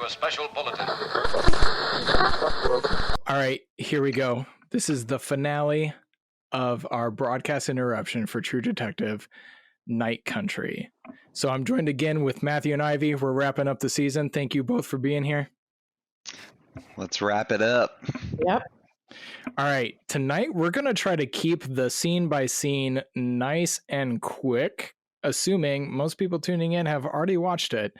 a special bulletin. All right, here we go. This is the finale of our broadcast interruption for True Detective Night Country. So I'm joined again with Matthew and Ivy. We're wrapping up the season. Thank you both for being here. Let's wrap it up. Yep. All right, tonight we're going to try to keep the scene by scene nice and quick, assuming most people tuning in have already watched it.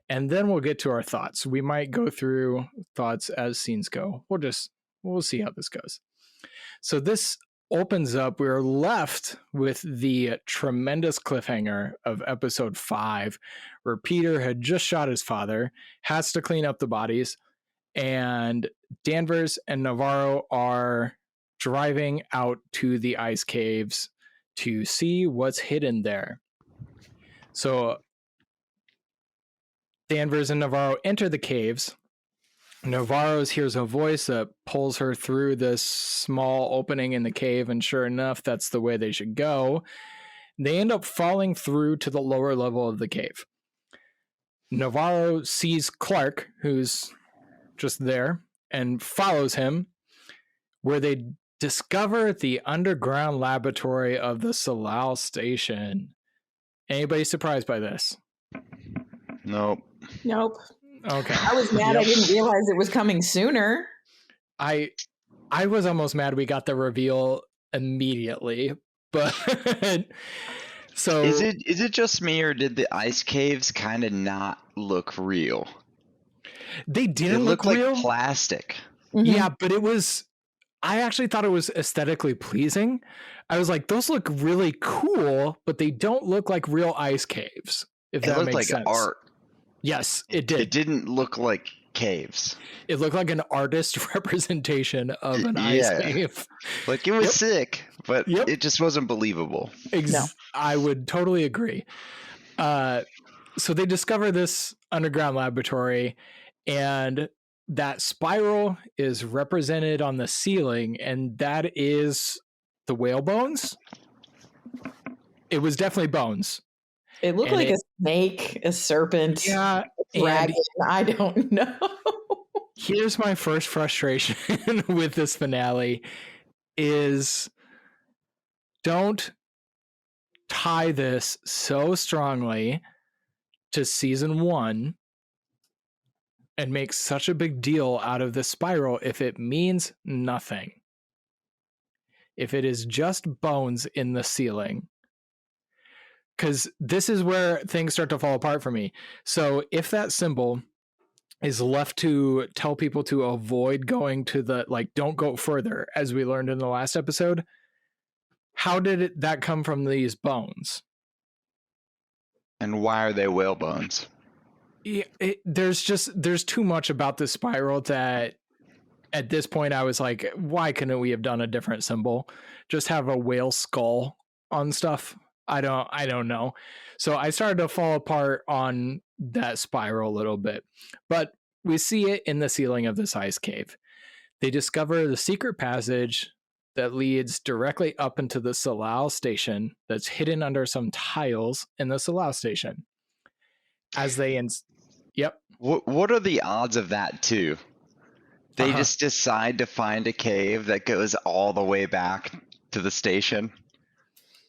And then we'll get to our thoughts. We might go through thoughts as scenes go. We'll see how this goes. So this opens up, we're left with the tremendous cliffhanger of episode 5, where Peter had just shot his father, has to clean up the bodies, and Danvers and Navarro are driving out to the ice caves to see what's hidden there. So Danvers and Navarro enter the caves. Navarro hears a voice that pulls her through this small opening in the cave, and sure enough, that's the way they should go. They end up falling through to the lower level of the cave. Navarro sees Clark, who's just there, and follows him, where they discover the underground laboratory of the Salal station. Anybody surprised by this? Nope. Okay. I was mad I didn't realize it was coming sooner. I was almost mad we got the reveal immediately, but so Is it just me, or did the ice caves kind of not look real? they It didn't looked look like real. plastic. Mhm. Yeah, but I actually thought it was aesthetically pleasing. I was like, those look really cool, but they don't look like real ice caves, if It that looked makes like sense. art. Yes, it did. It didn't look like caves. It looked like an artist representation of an ice Yeah. cave. Like, it was Yep. sick, but Yep. it just wasn't believable. No. I would totally agree. So they discover this underground laboratory, and that spiral is represented on the ceiling, and that is the whale bones. It was definitely bones. It looked And like a snake, a serpent, Yeah, a dragon. I don't know. here's my first frustration with this finale is don't tie this so strongly to season 1 and make such a big deal out of the spiral if it means nothing. If it is just bones in the ceiling. Because this is where things start to fall apart for me. So if that symbol is left to tell people to avoid going to the, like, don't go further, as we learned in the last episode, how did that come from these bones? And why are they whale bones? Yeah, there's too much about this spiral that at this point I was like, why couldn't we have done a different symbol? Just have a whale skull on stuff. I don't know. So I started to fall apart on that spiral a little bit. But we see it in the ceiling of this ice cave. They discover the secret passage that leads directly up into the Salal station that's hidden under some tiles in the Salal station. As they Yep. What are the odds of that, too? They just decide to find a cave that goes all the way back to the station.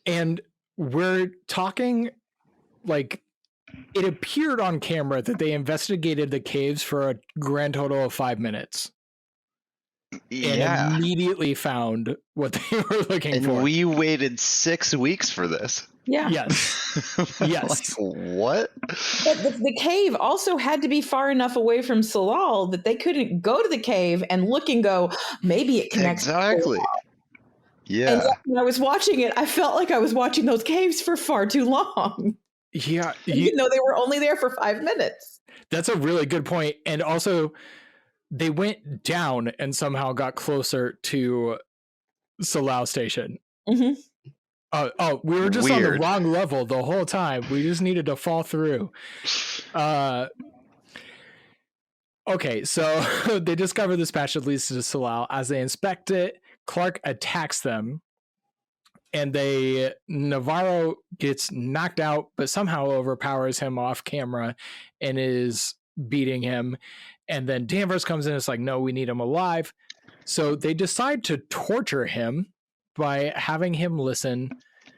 And we're talking, like, it appeared on camera that they investigated the caves for a grand total of 5 minutes. And immediately found what they were looking for. And we waited 6 weeks for this. Yeah. Yes. Yes. Like, what? But the cave also had to be far enough away from Salal that they couldn't go to the cave and look and go, maybe it connects. Exactly. Yeah. And yet, when I was watching it, I felt like I was watching those caves for far too long. Yeah. Even though they were only there for 5 minutes. That's a really good point. And also, they went down and somehow got closer to Salal Station. Mm-hmm. Oh, we were just Weird. on the wrong level the whole time. We just needed to fall through. Okay, so they discover this patch that leads to Salal. As they inspect it, Clark attacks them, and Navarro gets knocked out, but somehow overpowers him off camera and is beating him. And then Danvers comes in and it's like, no, we need him alive. So they decide to torture him by having him listen.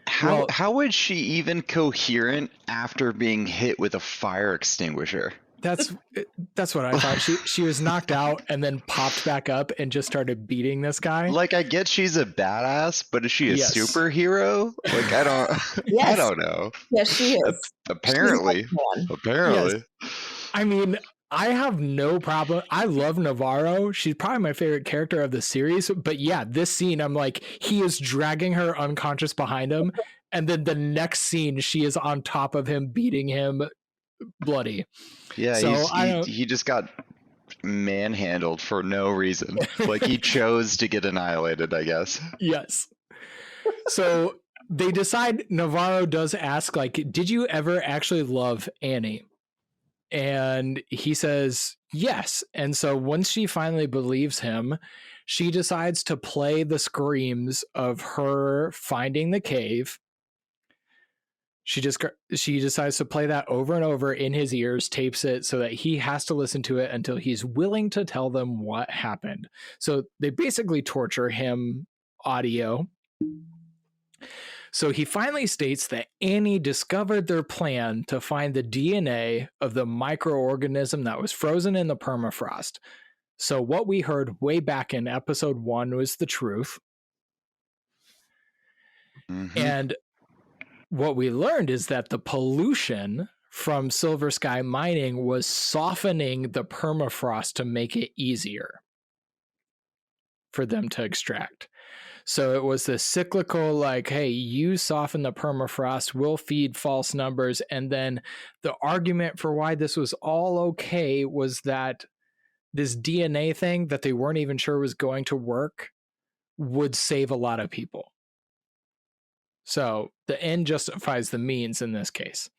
How was she even coherent after being hit with a fire extinguisher? That's what I thought. She was knocked out and then popped back up and just started beating this guy. Like, I get she's a badass, but is she a superhero? Like, I don't know. Yes, she is. Apparently. Yes. I mean, I have no problem. I love Navarro. She's probably my favorite character of the series. But yeah, this scene, I'm like, he is dragging her unconscious behind him. And then the next scene, she is on top of him, beating him bloody. Yeah, so he just got manhandled for no reason. Like, he chose to get annihilated, I guess. Yes. So they decide, Navarro does ask, like, did you ever actually love Annie? And he says yes. And so once she finally believes him, she decides to play the screams of her finding the cave. She decides to play that over and over in his ears, tapes it so that he has to listen to it until he's willing to tell them what happened. So they basically torture him audio. So he finally states that Annie discovered their plan to find the DNA of the microorganism that was frozen in the permafrost. So what we heard way back in episode 1 was the truth. Mm-hmm. And what we learned is that the pollution from Silver Sky mining was softening the permafrost to make it easier for them to extract. So it was this cyclical, like, hey, you soften the permafrost, we'll feed false numbers. And then the argument for why this was all okay was that this DNA thing that they weren't even sure was going to work would save a lot of people. So the end justifies the means in this case.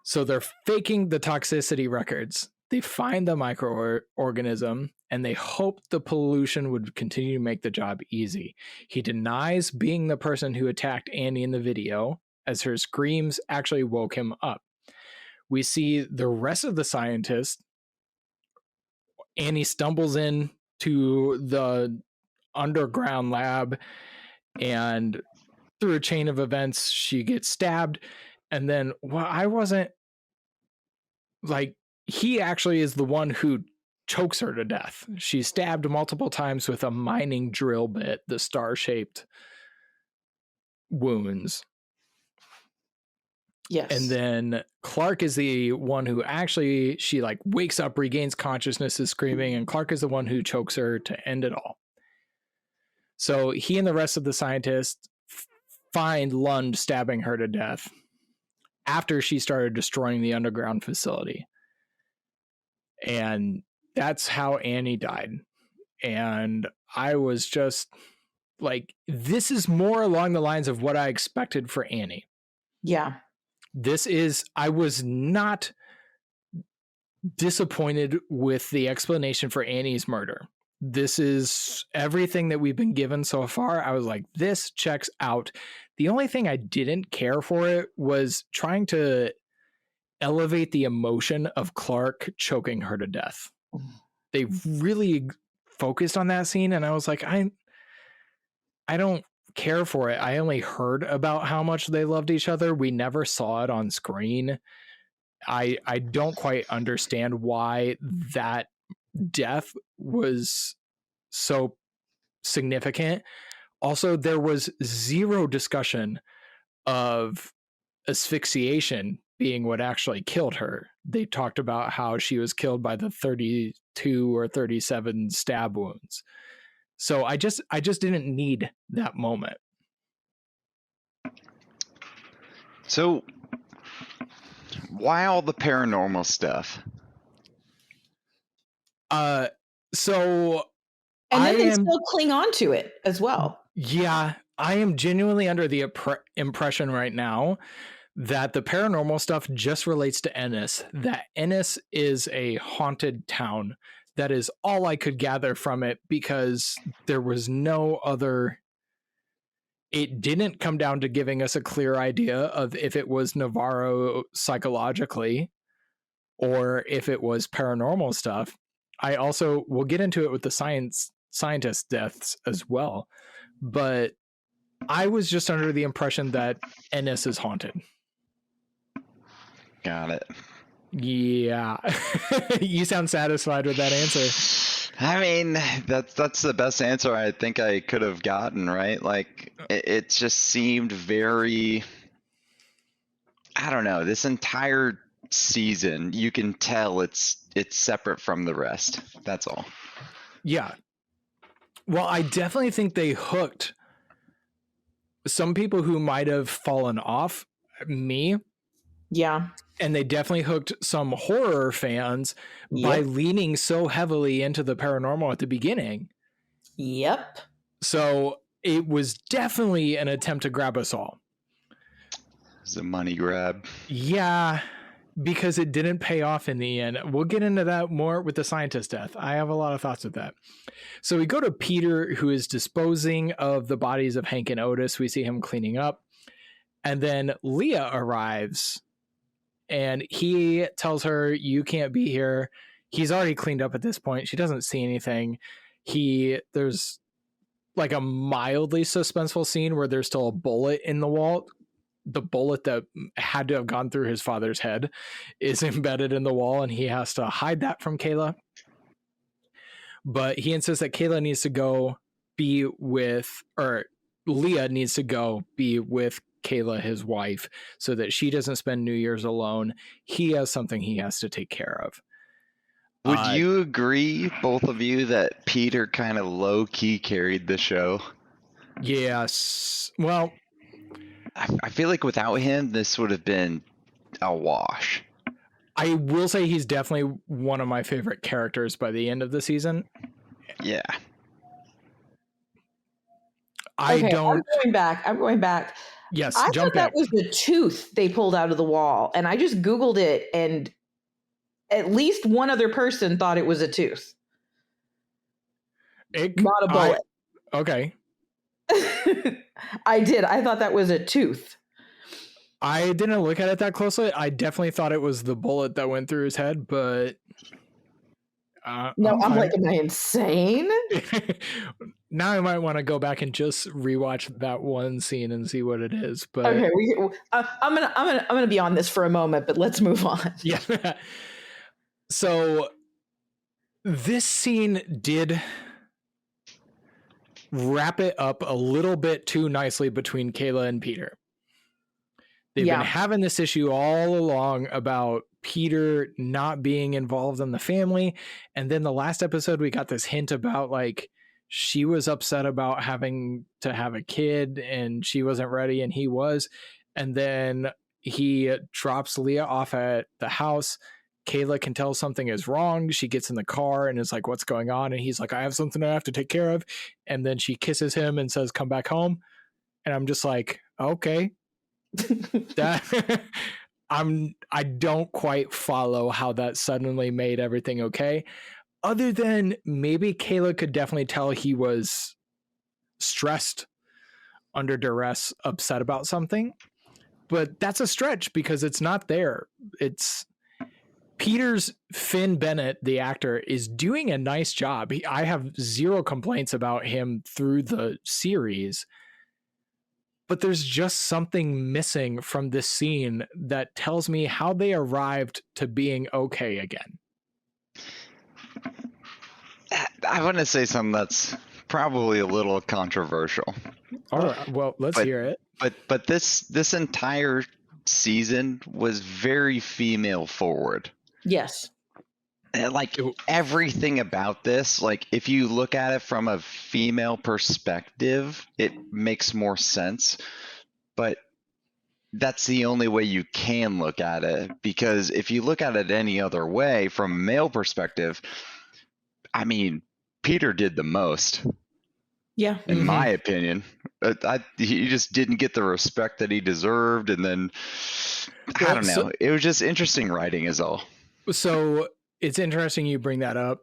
So they're faking the toxicity records. They find the microorganism and they hope the pollution would continue to make the job easy. He denies being the person who attacked Annie in the video, as her screams actually woke him up. We see the rest of the scientists. Annie stumbles in to the underground lab, and through a chain of events, she gets stabbed. And then, well, I wasn't like, he actually is the one who chokes her to death. She's stabbed multiple times with a mining drill bit, the star-shaped wounds. Yes. And then Clark is the one who actually, she like wakes up, regains consciousness, is screaming, and Clark is the one who chokes her to end it all. So he and the rest of the scientists find Lund stabbing her to death after she started destroying the underground facility. And that's how Annie died. And I was just like, this is more along the lines of what I expected for Annie. Yeah. I was not disappointed with the explanation for Annie's murder. This is everything that we've been given so far. I was like, this checks out. The only thing I didn't care for it was trying to elevate the emotion of Clark choking her to death. They really focused on that scene, and I was like, I don't care for it. I only heard about how much they loved each other. We never saw it on screen. I don't quite understand why that death was so significant. Also, there was zero discussion of asphyxiation being what actually killed her. They talked about how she was killed by the 32 or 37 stab wounds. So I just didn't need that moment. So why all the paranormal stuff? So and then they still cling on to it as well. Yeah, I am genuinely under the impression right now that the paranormal stuff just relates to Ennis, that Ennis is a haunted town. That is all I could gather from it, because there was no other. It didn't come down to giving us a clear idea of if it was Navarro psychologically, or if it was paranormal stuff. I also will get into it with the scientist deaths as well, but I was just under the impression that Ennis is haunted. Got it. Yeah. You sound satisfied with that answer. I mean, that's the best answer I think I could have gotten, right? Like it just seemed very, I don't know, this entire season, you can tell it's separate from the rest. That's all. Yeah. Well, I definitely think they hooked some people who might have fallen off, me, Yeah. and they definitely hooked some horror fans by Yep. leaning so heavily into the paranormal at the beginning. Yep. So it was definitely an attempt to grab us all. It's a money grab. Yeah, because it didn't pay off in the end. We'll get into that more with the scientist death. I have a lot of thoughts with that. So we go to Peter, who is disposing of the bodies of Hank and Otis. We see him cleaning up. And then Leah arrives and he tells her, you can't be here. He's already cleaned up at this point. She doesn't see anything. There's like a mildly suspenseful scene where there's still a bullet in the wall. The bullet that had to have gone through his father's head is embedded in the wall, and he has to hide that from Kayla. But he insists that Kayla needs to go be with, or Leah needs to go be with Kayla, his wife, so that she doesn't spend New Year's alone. He has something he has to take care of. Would you agree, both of you, that Peter kind of low-key carried the show? Yes. Well, I feel like without him, this would have been a wash. I will say he's definitely one of my favorite characters by the end of the season. Yeah. I'm going back. Yes, I jump thought that back. was the tooth they pulled out of the wall, and I just Googled it, and at least one other person thought it was a tooth, not a bullet. Okay. I did. I thought that was a tooth. I didn't look at it that closely. I definitely thought it was the bullet that went through his head, but no, I'm like, am I insane? Now I might want to go back and just rewatch that one scene and see what it is. But okay, I'm gonna be on this for a moment, but let's move on. Yeah. So this scene did wrap it up a little bit too nicely between Kayla and Peter. They've been having this issue all along about Peter not being involved in the family. And then the last episode, we got this hint about like she was upset about having to have a kid and she wasn't ready and he was. And then he drops Leah off at the house. Kayla can tell something is wrong. She gets in the car and is like, what's going on? And he's like, I have something I have to take care of. And then she kisses him and says, come back home. And I'm just like, okay. I don't quite follow how that suddenly made everything okay. Other than maybe Kayla could definitely tell he was stressed, under duress, upset about something. But that's a stretch because it's not there. It's Peter's Finn Bennett, the actor, is doing a nice job. I have zero complaints about him through the series. But there's just something missing from this scene that tells me how they arrived to being okay again. I want to say something that's probably a little controversial. All right, well, let's hear it. But this entire season was very female forward. Yes. Like everything about this, like if you look at it from a female perspective, it makes more sense. But that's the only way you can look at it, because if you look at it any other way from a male perspective, I mean, Peter did the most. Yeah. In my opinion. He just didn't get the respect that he deserved. And then, I don't know. It was just interesting writing is all. So it's interesting you bring that up.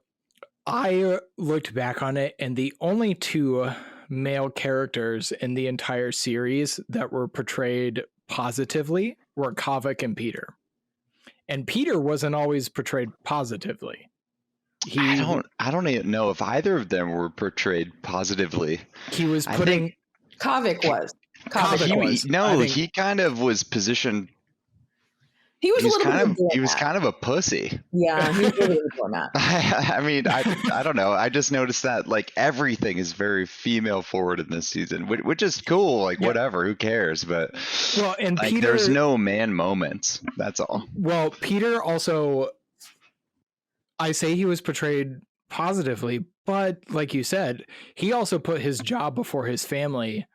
I looked back on it, and the only two male characters in the entire series that were portrayed positively were Kavik and Peter. And Peter wasn't always portrayed positively. I don't even know if either of them were portrayed positively. He was I putting Kavik was. He kind of was positioned. He was a little bit of a doormat. He was kind of a pussy. Yeah, he was a little bit of a doormat. I mean, I don't know. I just noticed that like everything is very female forward in this season, which is cool. Like whatever, who cares? But and like, Peter, there's no man moments. That's all. Well, Peter also, I say he was portrayed positively, but like you said, he also put his job before his family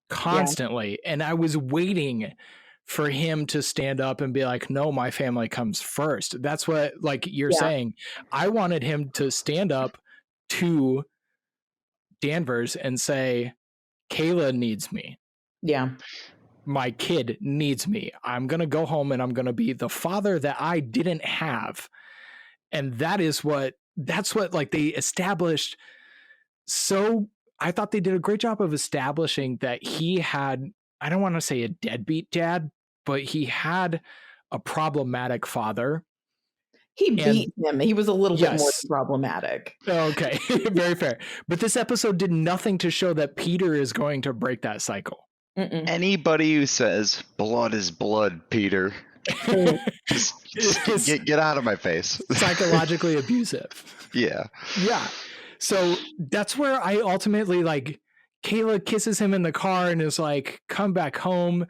constantly. And I was waiting for him to stand up and be like, no, my family comes first. That's what, like you're saying. I wanted him to stand up to Danvers and say, Kayla needs me. Yeah. My kid needs me. I'm going to go home and I'm going to be the father that I didn't have. And that's what like they established. So I thought they did a great job of establishing that he had, I don't want to say a deadbeat dad, but he had a problematic father. He beat him. He was a little bit more problematic. Okay, very fair. But this episode did nothing to show that Peter is going to break that cycle. Anybody who says blood is blood, Peter, just get out of my face. Psychologically abusive. Yeah. So that's where I ultimately, like, Kayla kisses him in the car and is like, come back home.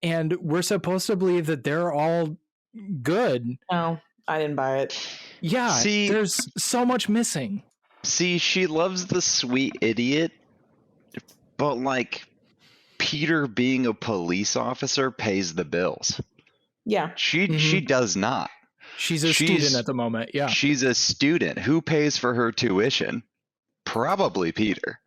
And we're supposed to believe that they're all good. No, I didn't buy it. Yeah, there's so much missing. See, she loves the sweet idiot, but like Peter being a police officer pays the bills. Yeah. She does not. She's a student at the moment. Yeah. She's a student. Who pays for her tuition? Probably Peter.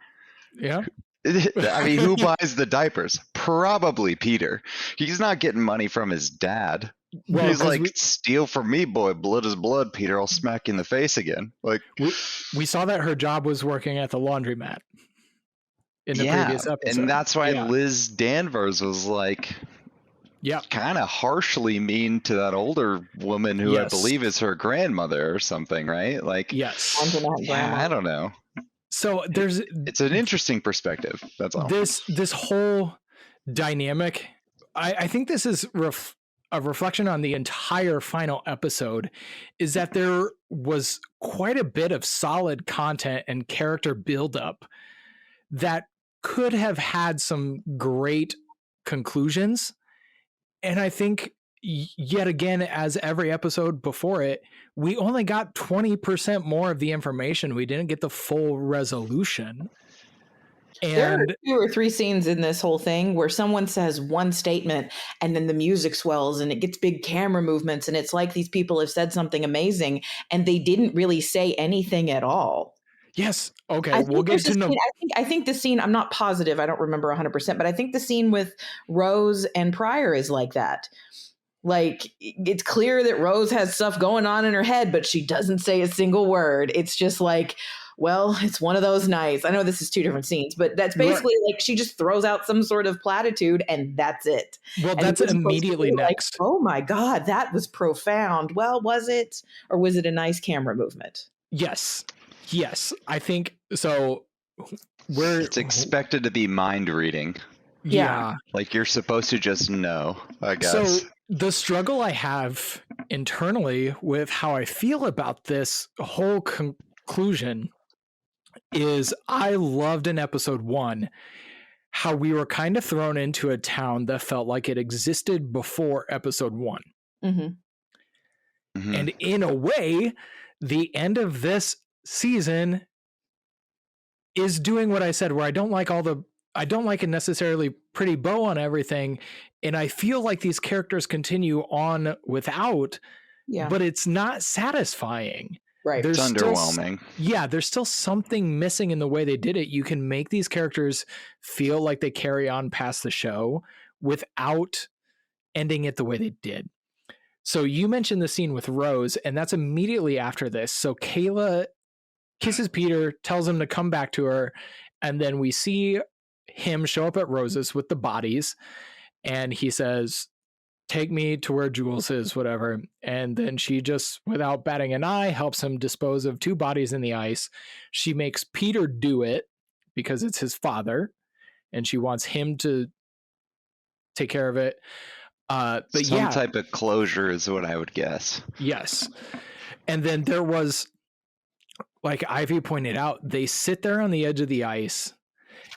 Yeah. I mean, who buys the diapers? Probably Peter. He's not getting money from his dad. Well, he's like, steal from me, boy. Blood is blood, Peter. I'll smack you in the face again. Like, we saw that her job was working at the laundromat in the previous episode. And that's why Liz Danvers was like, kind of harshly mean to that older woman who I believe is her grandmother or something, right? Like, I don't know. So it's an interesting perspective. That's all. This whole dynamic, I think this is a reflection on the entire final episode, is that there was quite a bit of solid content and character buildup that could have had some great conclusions. And I think yet again, as every episode before it, we only got 20% more of the information. We didn't get the full resolution. And there are 2 or 3 scenes in this whole thing where someone says one statement and then the music swells and it gets big camera movements. And it's like these people have said something amazing and they didn't really say anything at all. Yes. Okay. We'll get to know. I think the scene, I'm not positive, I don't remember 100%, but I think the scene with Rose and Pryor is like that. Like, it's clear that Rose has stuff going on in her head, but she doesn't say a single word. It's just like, well, it's one of those nights. I know this is 2 different scenes, but that's basically like she just throws out some sort of platitude and that's it. Well, that's immediately next. Like, oh my God, that was profound. Well, was it? Or was it a nice camera movement? Yes. I think so. It's expected to be mind reading. Yeah. Like you're supposed to just know, I guess. So the struggle I have internally with how I feel about this whole conclusion is I loved in episode 1 how we were kind of thrown into a town that felt like it existed before episode 1. And in a way, the end of this season is doing what I said, where I don't like a necessarily pretty bow on everything. And I feel like these characters continue on without, but it's not satisfying. Right. It's underwhelming. There's still something missing in the way they did it. You can make these characters feel like they carry on past the show without ending it the way they did. So you mentioned the scene with Rose, and that's immediately after this. So Kayla kisses Peter, tells him to come back to her, and then we see him show up at Rose's with the bodies, and he says, take me to where Jules is, whatever. And then she just, without batting an eye, helps him dispose of 2 bodies in the ice. She makes Peter do it because it's his father, and she wants him to take care of it. But Some type of closure is what I would guess. Yes. And then there was, like Ivy pointed out, they sit there on the edge of the ice.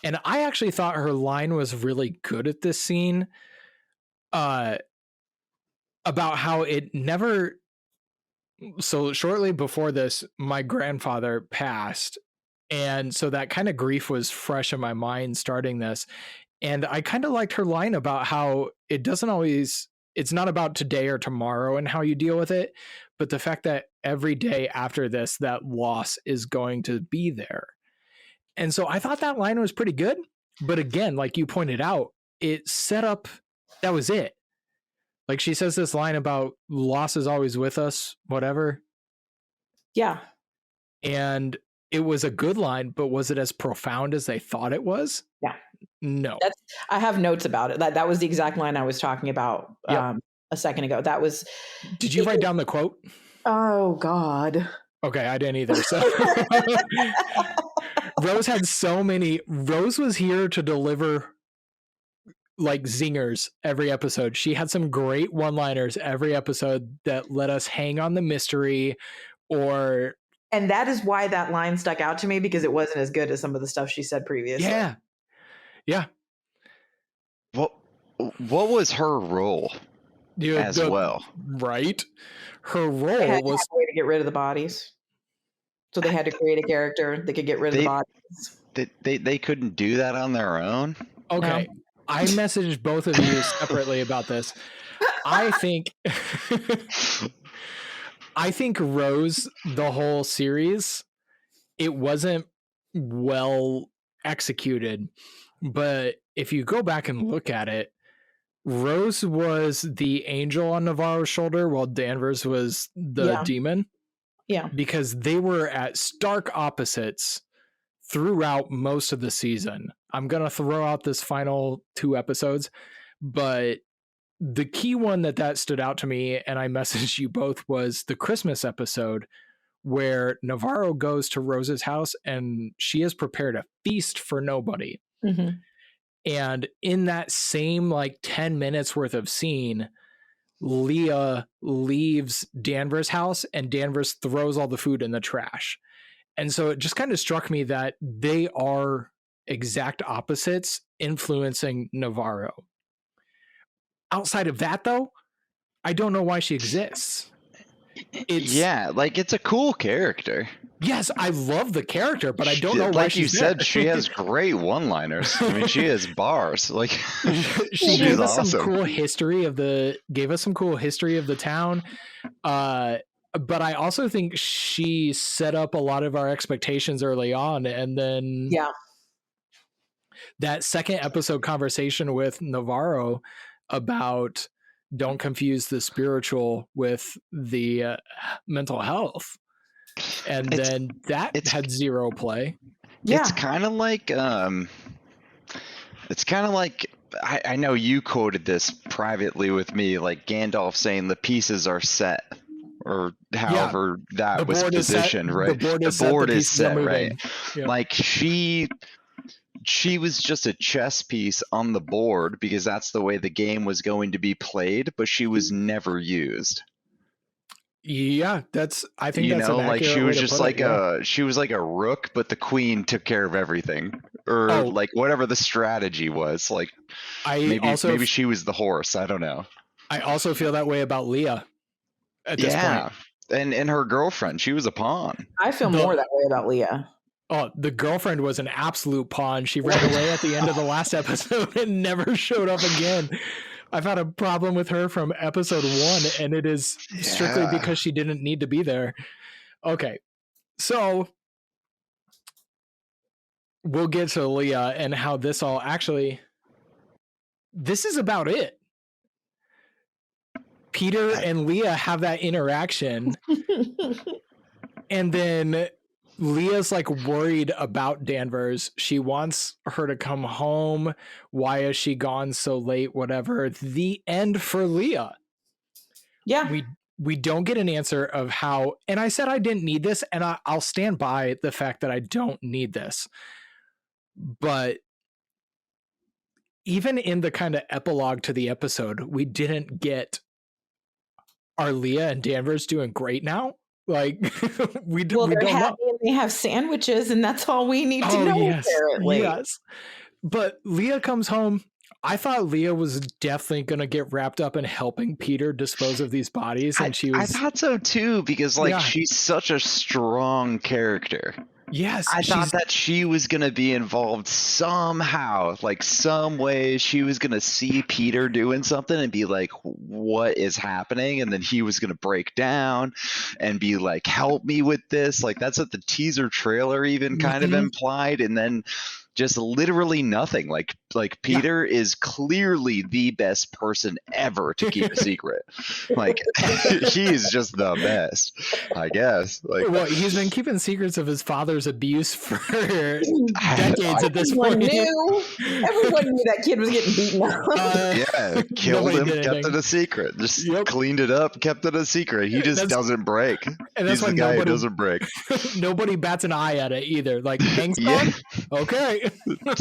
And I actually thought her line was really good at this scene, about how it never. So shortly before this, my grandfather passed. And so that kind of grief was fresh in my mind starting this. And I kind of liked her line about how it doesn't always, it's not about today or tomorrow and how you deal with it, but the fact that every day after this, that loss is going to be there. And so I thought that line was pretty good. But again, like you pointed out, it set up, that was it. Like she says this line about loss is always with us, whatever. Yeah. And it was a good line, but was it as profound as they thought it was? Yeah. No. I have notes about it. That was the exact line I was talking about a second ago. That was. Did you write down the quote? Oh, God. Okay, I didn't either. So Rose had so many. Rose was here to deliver like zingers every episode. She had some great one-liners every episode that let us hang on the mystery or. And that is why that line stuck out to me, because it wasn't as good as some of the stuff she said previously. Yeah. Yeah. What was her role well? Right. Her role was a way to get rid of the bodies. So they had to create a character that could get rid of the bodies. They couldn't do that on their own? Okay. No. I messaged both of you separately about this. I think Rose, the whole series, it wasn't well executed. But if you go back and look at it, Rose was the angel on Navarro's shoulder while Danvers was the demon. Yeah. Because they were at stark opposites throughout most of the season. I'm going to throw out this final 2 episodes, but the key one that stood out to me, and I messaged you both, was the Christmas episode where Navarro goes to Rose's house and she has prepared a feast for nobody. Mm-hmm. And in that same like 10 minutes worth of scene, Leah leaves Danvers' house and Danvers throws all the food in the trash. And so it just kind of struck me that they are exact opposites influencing Navarro. Outside of that, though, I don't know why she exists. It's a cool character. Yes, I love the character, but I don't know why she's there. Like you said, she has great one-liners. I mean, she has bars. Like she gave us awesome. Some cool history of the town. But I also think she set up a lot of our expectations early on, and then that second episode conversation with Navarro about don't confuse the spiritual with the mental health. And then that had zero play. Yeah. It's kind of like I know you quoted this privately with me, like Gandalf saying the pieces are set, or however that was positioned, right? The board is set, right? Yeah. Like she was just a chess piece on the board because that's the way the game was going to be played, but she was never used. Yeah, I think that's an like she was just like she was like a rook, but the queen took care of everything, or like whatever the strategy was. Like maybe she was the horse. I don't know. I also feel that way about Leah at this point. And her girlfriend, she was a pawn. I feel more that way about Leah. Oh, the girlfriend was an absolute pawn. She ran away at the end of the last episode and never showed up again. I've had a problem with her from episode 1, and it is strictly because she didn't need to be there. Okay, so we'll get to Leah and how this all actually... This is about it. Peter and Leah have that interaction, and then Leah's like worried about Danvers. She wants her to come home. Why is she gone so late? Whatever. The end for Leah. Yeah. We don't get an answer of how, and I said I didn't need this, and I'll stand by the fact that I don't need this. But even in the kind of epilogue to the episode, we didn't get, are Leah and Danvers doing great now? Like, we don't happy know. and they have sandwiches, and that's all we need to know, yes, apparently. Yes. But Leah comes home. I thought Leah was definitely going to get wrapped up in helping Peter dispose of these bodies. And I thought so too, because she's such a strong character. Yes. I thought that she was going to be involved somehow, like some way she was going to see Peter doing something and be like, what is happening? And then he was going to break down and be like, help me with this. Like that's what the teaser trailer even kind of implied. And then just literally nothing. Like Peter is clearly the best person ever to keep a secret. Like he's just the best, I guess. Like, well, he's been keeping secrets of his father's abuse for decades at this point. Everyone knew that kid was getting beaten up. Killed him, kept it a secret. Just cleaned it up, kept it a secret. He just doesn't break. And that's he's the guy who doesn't break. Nobody bats an eye at it either. Like, hangs on? Okay.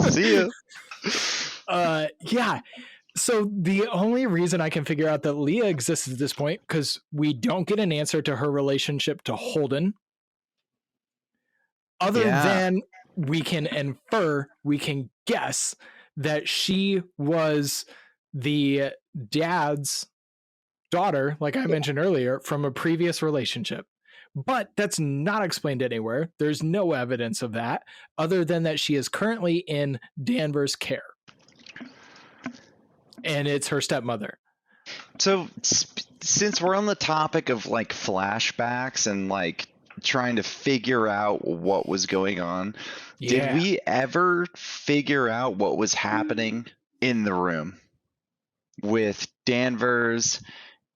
See ya. Yeah. So the only reason I can figure out that Leah exists at this point, because we don't get an answer to her relationship to Holden, other than we can infer, we can guess that she was the dad's daughter, like I mentioned earlier, from a previous relationship. But that's not explained anywhere. There's no evidence of that, other than that she is currently in Danvers' care. And it's her stepmother. So since we're on the topic of like flashbacks and like trying to figure out what was going on, did we ever figure out what was happening in the room with Danvers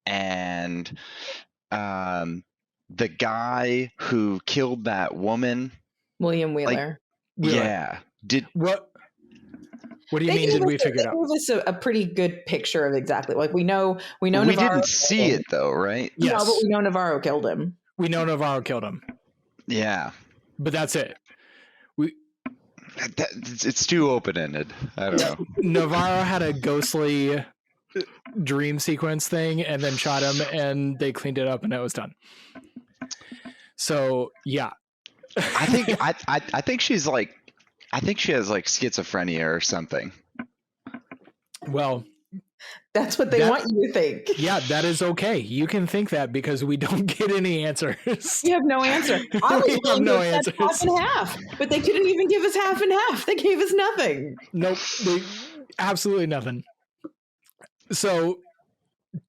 and the guy who killed that woman? William Wheeler. What do you mean? Did we figure it out? It was a pretty good picture of exactly, like we know. We Navarro didn't see it though, right? Yes. No, but we know Navarro killed him. We know Navarro killed him. Yeah, but that's it. It's too open-ended. I don't know. Navarro had a ghostly dream sequence thing, and then shot him, and they cleaned it up, and it was done. So yeah, I think she's like. I think she has like schizophrenia or something. Well, that's what they want you to think. Yeah, that is okay. You can think that because we don't get any answers. You have no answer. I was have no answers. Half and half, but they couldn't even give us half and half. They gave us nothing. Nope, absolutely nothing. So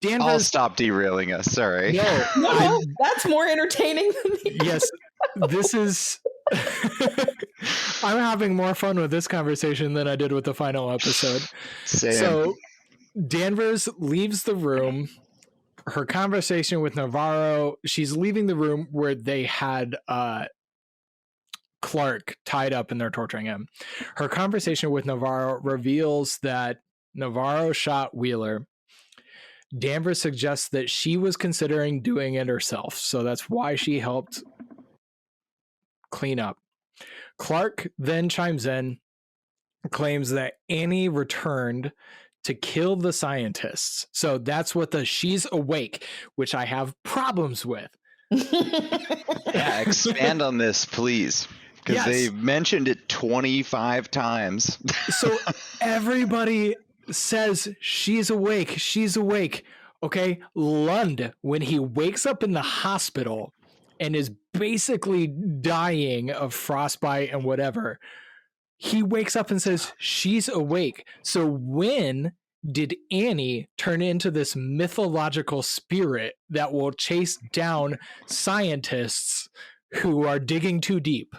Danvers, I'll stop derailing us. Sorry. No, that's more entertaining than yes, this is. I'm having more fun with this conversation than I did with the final episode. Same. So Danvers leaves the room. Her conversation with Navarro, she's leaving the room where they had Clark tied up and they're torturing him. Her conversation with Navarro reveals that Navarro shot Wheeler. Danvers suggests that she was considering doing it herself, so that's why she helped clean up. Clark then chimes in, claims that Annie returned to kill the scientists. So that's what she's awake, which I have problems with. Yeah, expand on this, please. Because they mentioned it 25 times. So everybody says she's awake. She's awake. Okay. Lund, when he wakes up in the hospital and is basically dying of frostbite and whatever, he wakes up and says she's awake. So when did Annie turn into this mythological spirit that will chase down scientists who are digging too deep?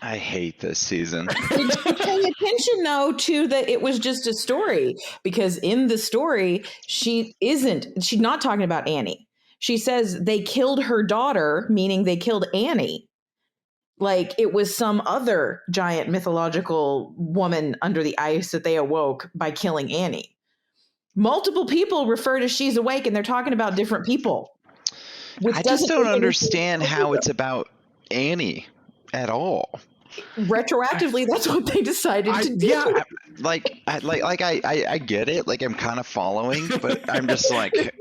I hate this season. Pay attention though to that it was just a story, because in the story she's not talking about Annie. She says they killed her daughter, meaning they killed Annie. like it was some other giant mythological woman under the ice that they awoke by killing Annie. Multiple people refer to She's Awake, and they're talking about different people. I just don't understand how it's about Annie at all. Retroactively, that's what they decided to do. Yeah. I get it. Like, I'm kind of following, but I'm just like, okay.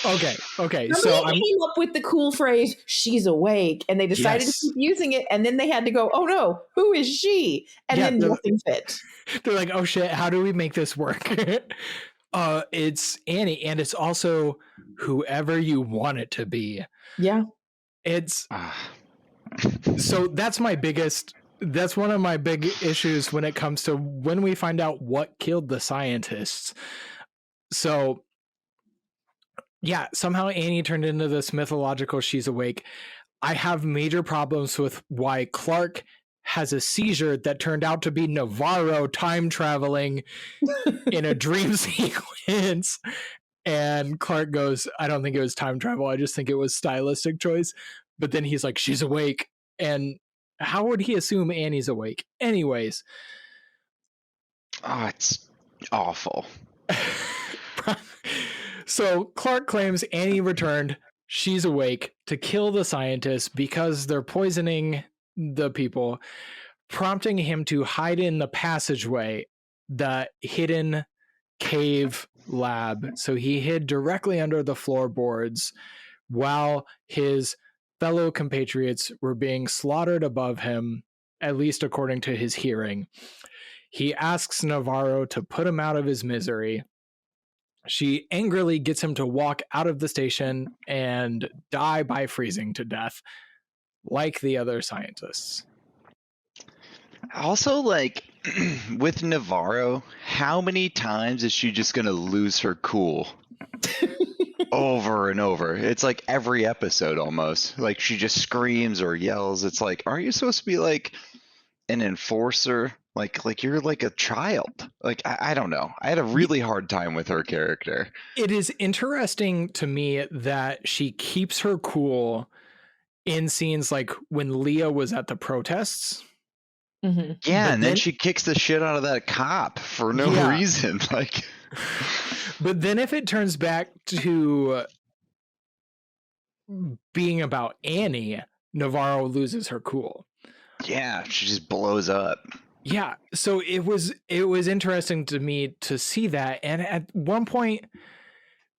Somebody So came up with the cool phrase "She's awake," and they decided to keep using it, and then they had to go, "Oh no, who is she?" And then nothing fit. They're like, "Oh shit, how do we make this work?" It's Annie, and it's also whoever you want it to be. Yeah, it's. So that's one of my big issues when it comes to when we find out what killed the scientists. So yeah, somehow Annie turned into this mythological She's Awake. I have major problems with why Clark has a seizure that turned out to be Navarro time traveling in a dream sequence. And Clark goes, I don't think it was time travel. I just think it was stylistic choice. But then he's like, she's awake. And how would he assume Annie's awake? Anyways. Oh, it's awful. So Clark claims Annie returned. She's awake to kill the scientists because they're poisoning the people, prompting him to hide in the passageway, the hidden cave lab. So he hid directly under the floorboards while his fellow compatriots were being slaughtered above him, at least according to his hearing. He asks Navarro to put him out of his misery. She angrily gets him to walk out of the station and die by freezing to death, like the other scientists. Also, like, with Navarro, how many times is she just going to lose her cool? Over and over. It's like every episode almost. Like, she just screams or yells. It's like, are you supposed to be like an enforcer? Like you're like a child. Like, I don't know. I had a really hard time with her character. It is interesting to me that she keeps her cool in scenes like when Leah was at the protests. Mm-hmm. Yeah, and then she kicks the shit out of that cop for no reason. Like, but then if it turns back to being about Annie, Navarro loses her cool. Yeah, she just blows up. Yeah, so it was interesting to me to see that. And at one point,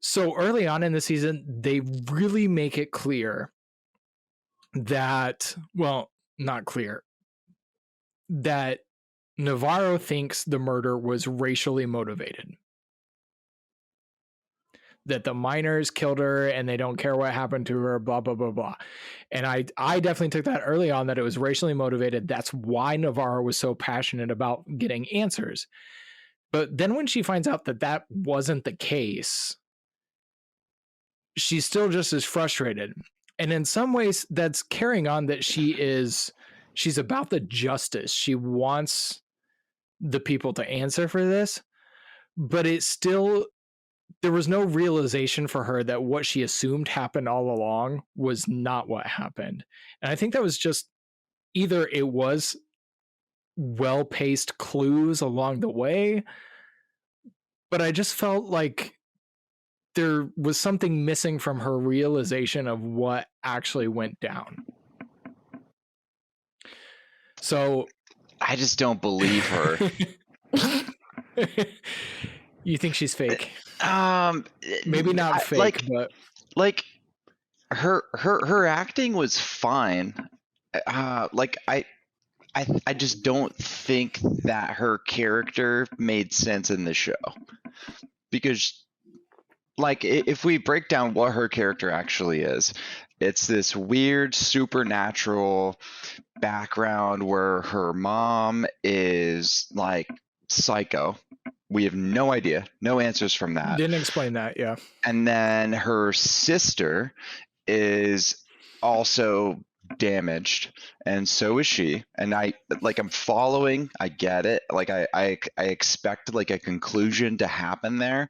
so early on in the season, they really make it clear that, well, not clear, that Navarro thinks the murder was racially motivated. That the miners killed her and they don't care what happened to her, blah, blah, blah, blah. And I definitely took that early on, that it was racially motivated. That's why Navarro was so passionate about getting answers. But then when she finds out that that wasn't the case, she's still just as frustrated. And in some ways, that's carrying on that she's about the justice. She wants the people to answer for this, but it's still, there was no realization for her that what she assumed happened all along was not what happened. And I think that was just either it was well-paced clues along the way, but I just felt like there was something missing from her realization of what actually went down. So I just don't believe her. You think she's fake? Maybe not fake, but like her acting was fine. Like I just don't think that her character made sense in the show, because like if we break down what her character actually is, it's this weird supernatural background where her mom is like psycho. We have no idea, no answers from that. Didn't explain that, yeah. And then her sister is also damaged, and so is she. And I'm following, I get it. Like I expect like a conclusion to happen there,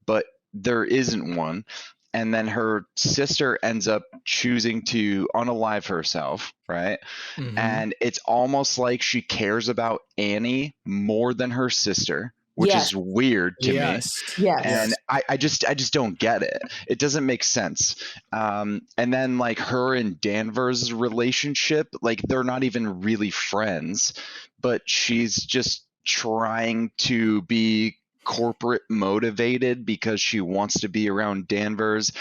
but there isn't one. and then her sister ends up choosing to unalive herself, right? Mhm. And it's almost like she cares about Annie more than her sister, which Yes. is weird to me. Yes. Yes. And I just don't get it. It doesn't make sense. And then like her and Danvers' relationship, like they're not even really friends, but she's just trying to be corporate motivated because she wants to be around Danvers,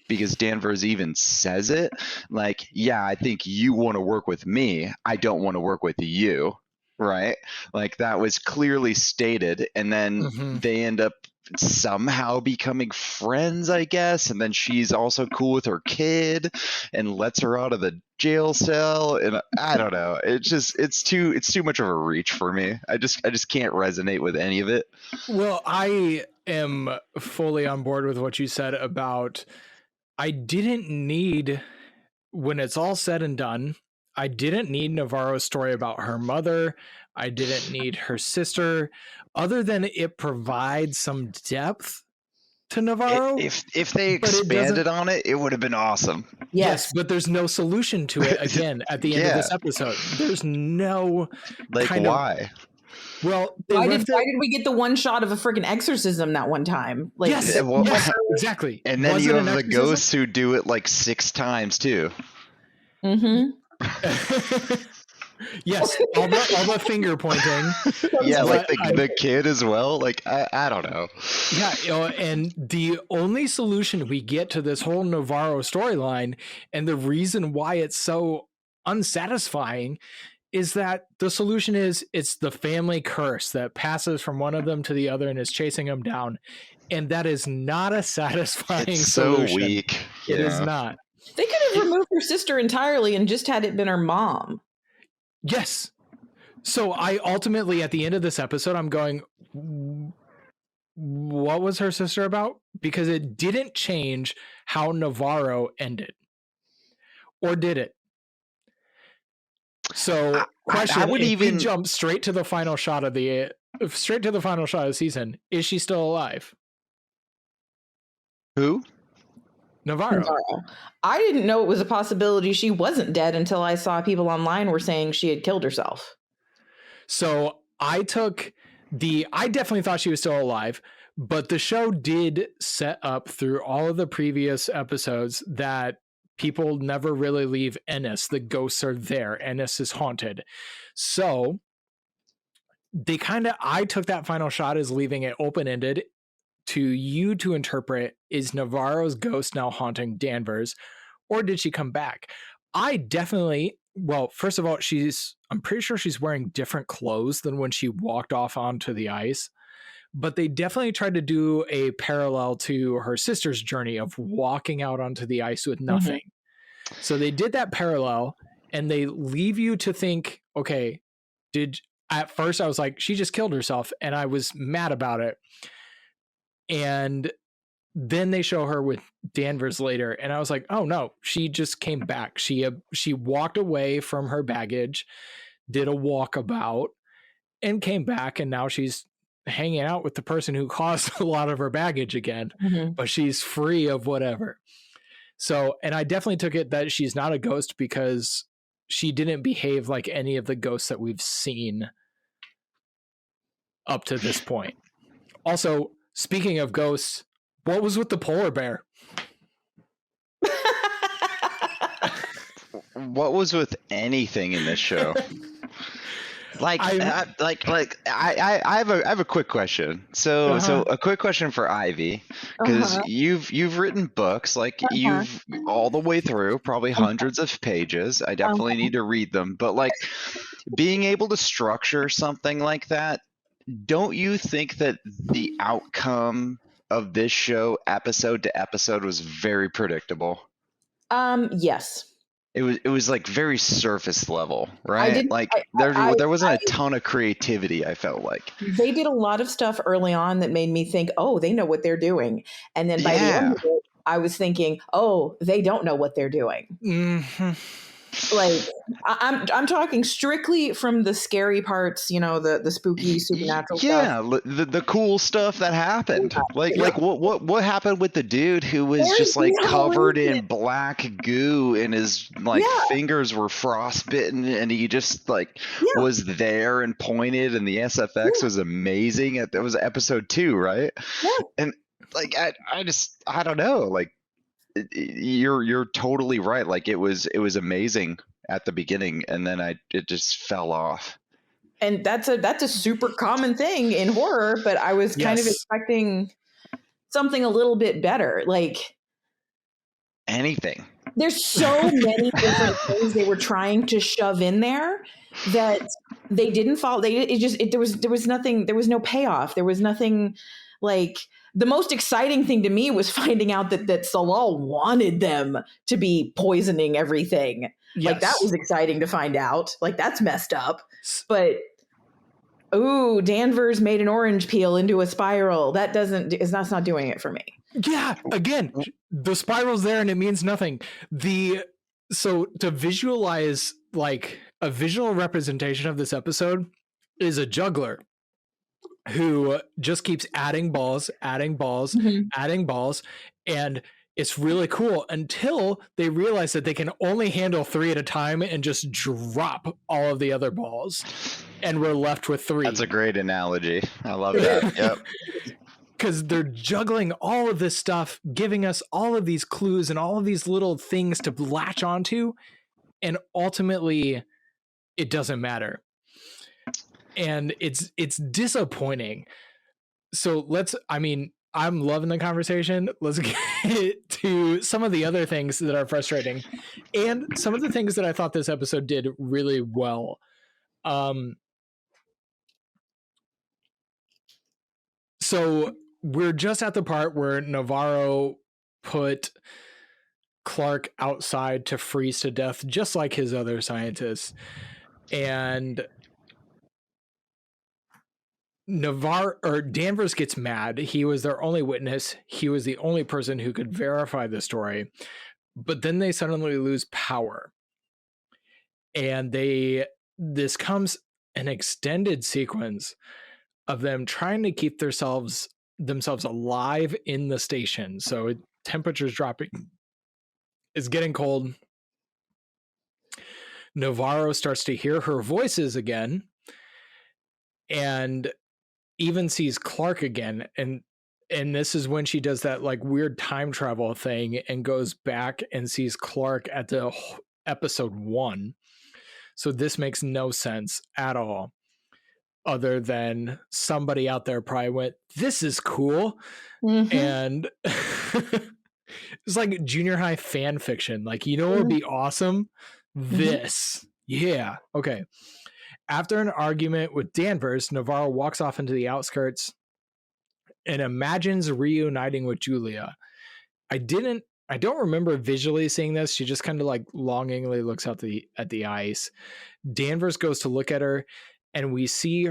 because Danvers even says it. Like, yeah, I think you want to work with me. I don't want to work with you. Right? Like that was clearly stated. And then Mhm. they end up somehow becoming friends, I guess. And then she's also cool with her kid and lets her out of the jail cell. And I don't know. It's too much of a reach for me. I just can't resonate with any of it. Well, I am fully on board with what you said about I didn't need, when it's all said and done, I didn't need Navarro's story about her mother. I didn't need her sister, other than it provides some depth to Navarro. If they But it doesn't- expanded on it, it would have been awesome. Yes, but there's no solution to it again at the end of this episode. There's no Like kind why? Well, they why left did we get the one shot of a freaking exorcism that one time? Like, yes, Yeah, well- yes, exactly. And then Was you it have an the exorcism? ghosts who do it like 6 times too. mhm. Yes, all the finger pointing. Yeah, like But the kid as well. Like I don't know. Yeah, and the only solution we get to this whole Navarro storyline, and the reason why it's so unsatisfying, is that the solution is it's the family curse that passes from one of them to the other and is chasing them down, and that is not a satisfying It's so solution. weak. It is Yeah. not. They could have removed her sister entirely and just had it been her mom. Yes. So I ultimately, at the end of this episode, I'm going, what was her sister about? Because it didn't change how Navarro ended. Or did it? So, question, I would if even we jump straight to the final shot of the season, is she still alive? Who? Navarro. I didn't know it was a possibility she wasn't dead until I saw people online were saying she had killed herself. So I definitely thought she was still alive, but the show did set up through all of the previous episodes that people never really leave Ennis. The ghosts are there. Ennis is haunted. So I took that final shot as leaving it open-ended to you to interpret, is Navarro's ghost now haunting Danvers, or did she come back? I definitely, well, first of all, I'm pretty sure she's wearing different clothes than when she walked off onto the ice, but they definitely tried to do a parallel to her sister's journey of walking out onto the ice with nothing. Mm-hmm. So they did that parallel, and they leave you to think, okay, at first I was like, she just killed herself, and I was mad about it. And then they show her with Danvers later, and I was like, oh no, she just came back. She walked away from her baggage, did a walkabout, and came back, and now she's hanging out with the person who caused a lot of her baggage again, but she's free of whatever. So, and I definitely took it that she's not a ghost because she didn't behave like any of the ghosts that we've seen up to this point. Also, speaking of ghosts, what was with the polar bear? What was with anything in this show? I have a quick question. So a quick question for Ivy, because you've written books, like you've all the way through, probably hundreds of pages. I definitely need to read them, but like being able to structure something like that, don't you think that the outcome of this show, episode to episode, was very predictable? Yes. It was like very surface level, right? There wasn't a ton of creativity, I felt like. They did a lot of stuff early on that made me think, oh, they know what they're doing. And then by the end of it, I was thinking, oh, they don't know what they're doing. Mm-hmm. Like I'm talking strictly from the scary parts, the spooky supernatural stuff. Yeah, the cool stuff that happened. Like Yeah. what happened with the dude who was There's just like no covered reason. in black goo and his like Yeah, fingers were frostbitten and he just like yeah, was there and pointed and the SFX yeah, was amazing. That was episode 2, right? yeah. And like I don't know, like you're totally right. Like it was amazing at the beginning and then it just fell off. And that's a super common thing in horror, but I was kind of Yes. expecting something a little bit better. Like Anything. there's so many different things they were trying to shove in there that they didn't follow. There was nothing, there was no payoff. There was nothing. Like the most exciting thing to me was finding out that Salal wanted them to be poisoning everything. Like that Yes. was exciting to find out. Like that's messed up. But ooh, Danvers made an orange peel into a spiral. That's not doing it for me. Yeah, again, the spiral's there and it means nothing. So to visualize like a visual representation of this episode is a juggler who just keeps adding balls, adding balls, Mhm. adding balls, and it's really cool until they realize that they can only handle 3 at a time and just drop all of the other balls. And we're left with 3. That's a great analogy. I love that. Yep. Because they're juggling all of this stuff, giving us all of these clues and all of these little things to latch onto, and ultimately it doesn't matter. And it's disappointing. So I'm loving the conversation. Let's get to some of the other things that are frustrating and some of the things that I thought this episode did really well. So we're just at the part where Navarro put Clark outside to freeze to death, just like his other scientists. And Danvers gets mad. He was their only witness. He was the only person who could verify the story. But then they suddenly lose power. And this comes an extended sequence of them trying to keep themselves alive in the station. So temperature's dropping. It's getting cold. Navarro starts to hear her voices again and even sees Clark again. And this is when she does that like weird time travel thing and goes back and sees Clark at the episode 1. So this makes no sense at all. Other than somebody out there probably went, this is cool. Mm-hmm. And it's like junior high fan fiction. Like, what would be awesome? Mm-hmm. This. Yeah. Okay. After an argument with Danvers, Navarro walks off into the outskirts and imagines reuniting with Julia. I don't remember visually seeing this. She just kind of like longingly looks out at the ice. Danvers goes to look at her and we see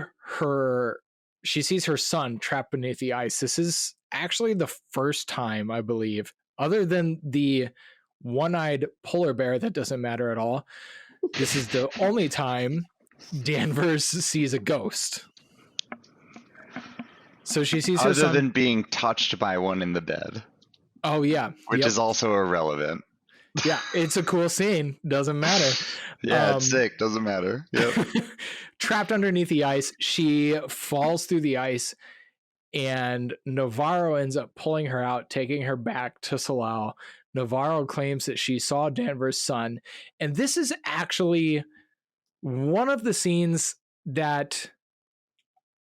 she sees her son trapped beneath the ice. This is actually the first time, I believe, other than the one-eyed polar bear that doesn't matter at all. This is the only time Danvers sees a ghost. So she sees her son. Other than being touched by one in the bed. Oh, yeah. Which is also irrelevant. Yeah, it's a cool scene. Doesn't matter. Yeah, it's sick. Doesn't matter. Yep. Trapped underneath the ice, she falls through the ice, and Navarro ends up pulling her out, taking her back to Salal. Navarro claims that she saw Danvers' son, and this is actually one of the scenes that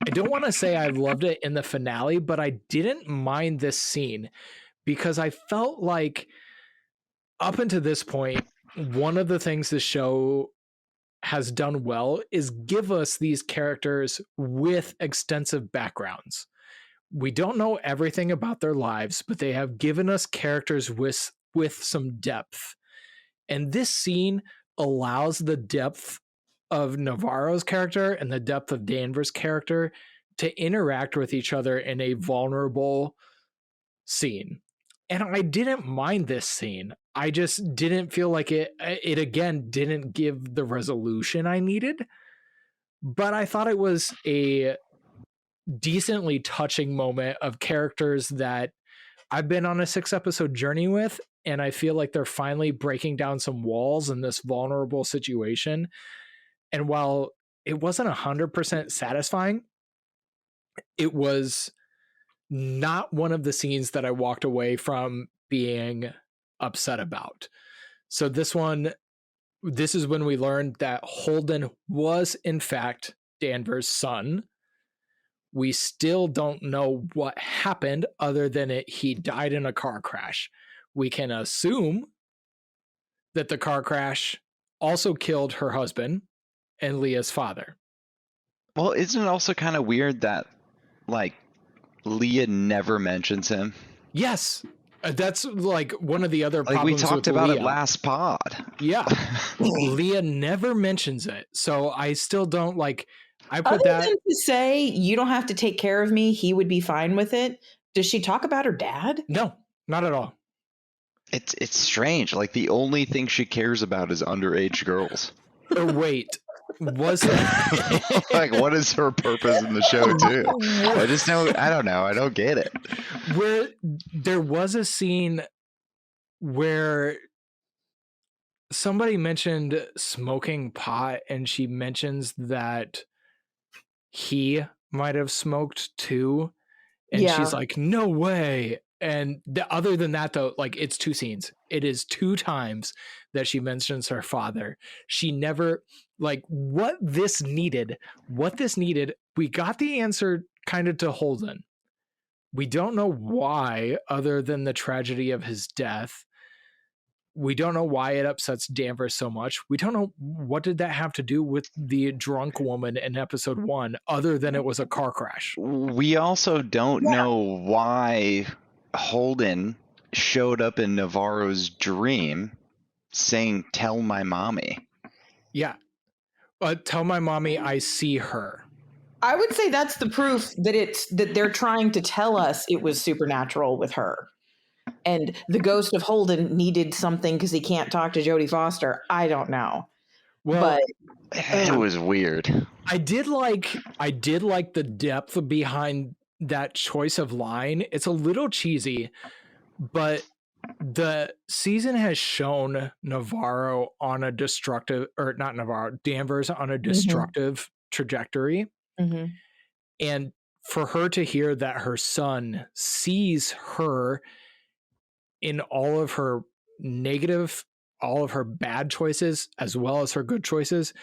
I don't want to say I loved it in the finale, but I didn't mind this scene because I felt like up until this point, one of the things the show has done well is give us these characters with extensive backgrounds. We don't know everything about their lives, but they have given us characters with some depth. And this scene allows the depth of Navarro's character and the depth of Danvers' character to interact with each other in a vulnerable scene. And I didn't mind this scene. I just didn't feel like it again didn't give the resolution I needed, but I thought it was a decently touching moment of characters that I've been on a 6-episode journey with, and I feel like they're finally breaking down some walls in this vulnerable situation. And while it wasn't 100% satisfying, it was not one of the scenes that I walked away from being upset about. So this is when we learned that Holden was in fact Danvers' son. We still don't know what happened other than he died in a car crash. We can assume that the car crash also killed her husband and Leah's father. Well, isn't it also kind of weird that, like, Leah never mentions him? Yes. That's like one of the other Like, we problems talked with about Leah. it last pod. Yeah. Leah never mentions it. So I still don't like, I put Other that. than to say, you don't have to take care of me, he would be fine with it. Does she talk about her dad? No, not at all. It's strange. Like, the only thing she cares about is underage girls. Or wait, was that Like, what is her purpose in the show, too? I don't know. I don't get it. where there was a scene where somebody mentioned smoking pot, and she mentions that he might have smoked too, and Yeah. she's like, no way. And other than that, though, like, it's 2 scenes. It is 2 times that she mentions her father. She never, like, what this needed, we got the answer kind of to Holden. We don't know why, other than the tragedy of his death. We don't know why it upsets Danvers so much. We don't know what did that have to do with the drunk woman in episode 1, other than it was a car crash. We also don't know why Holden showed up in Navarro's dream saying, "Tell my mommy." Yeah. Tell my mommy I see her. I would say that's the proof that they're trying to tell us it was supernatural with her. And the ghost of Holden needed something because he can't talk to Jodie Foster. I don't know. Well, but It was weird. I did like the depth behind that choice of line. It's a little cheesy, but the season has shown Navarro on a destructive, or not Navarro, Danvers on a destructive trajectory. Mm-hmm. And for her to hear that her son sees her in all of her negative, all of her bad choices, as well as her good choices,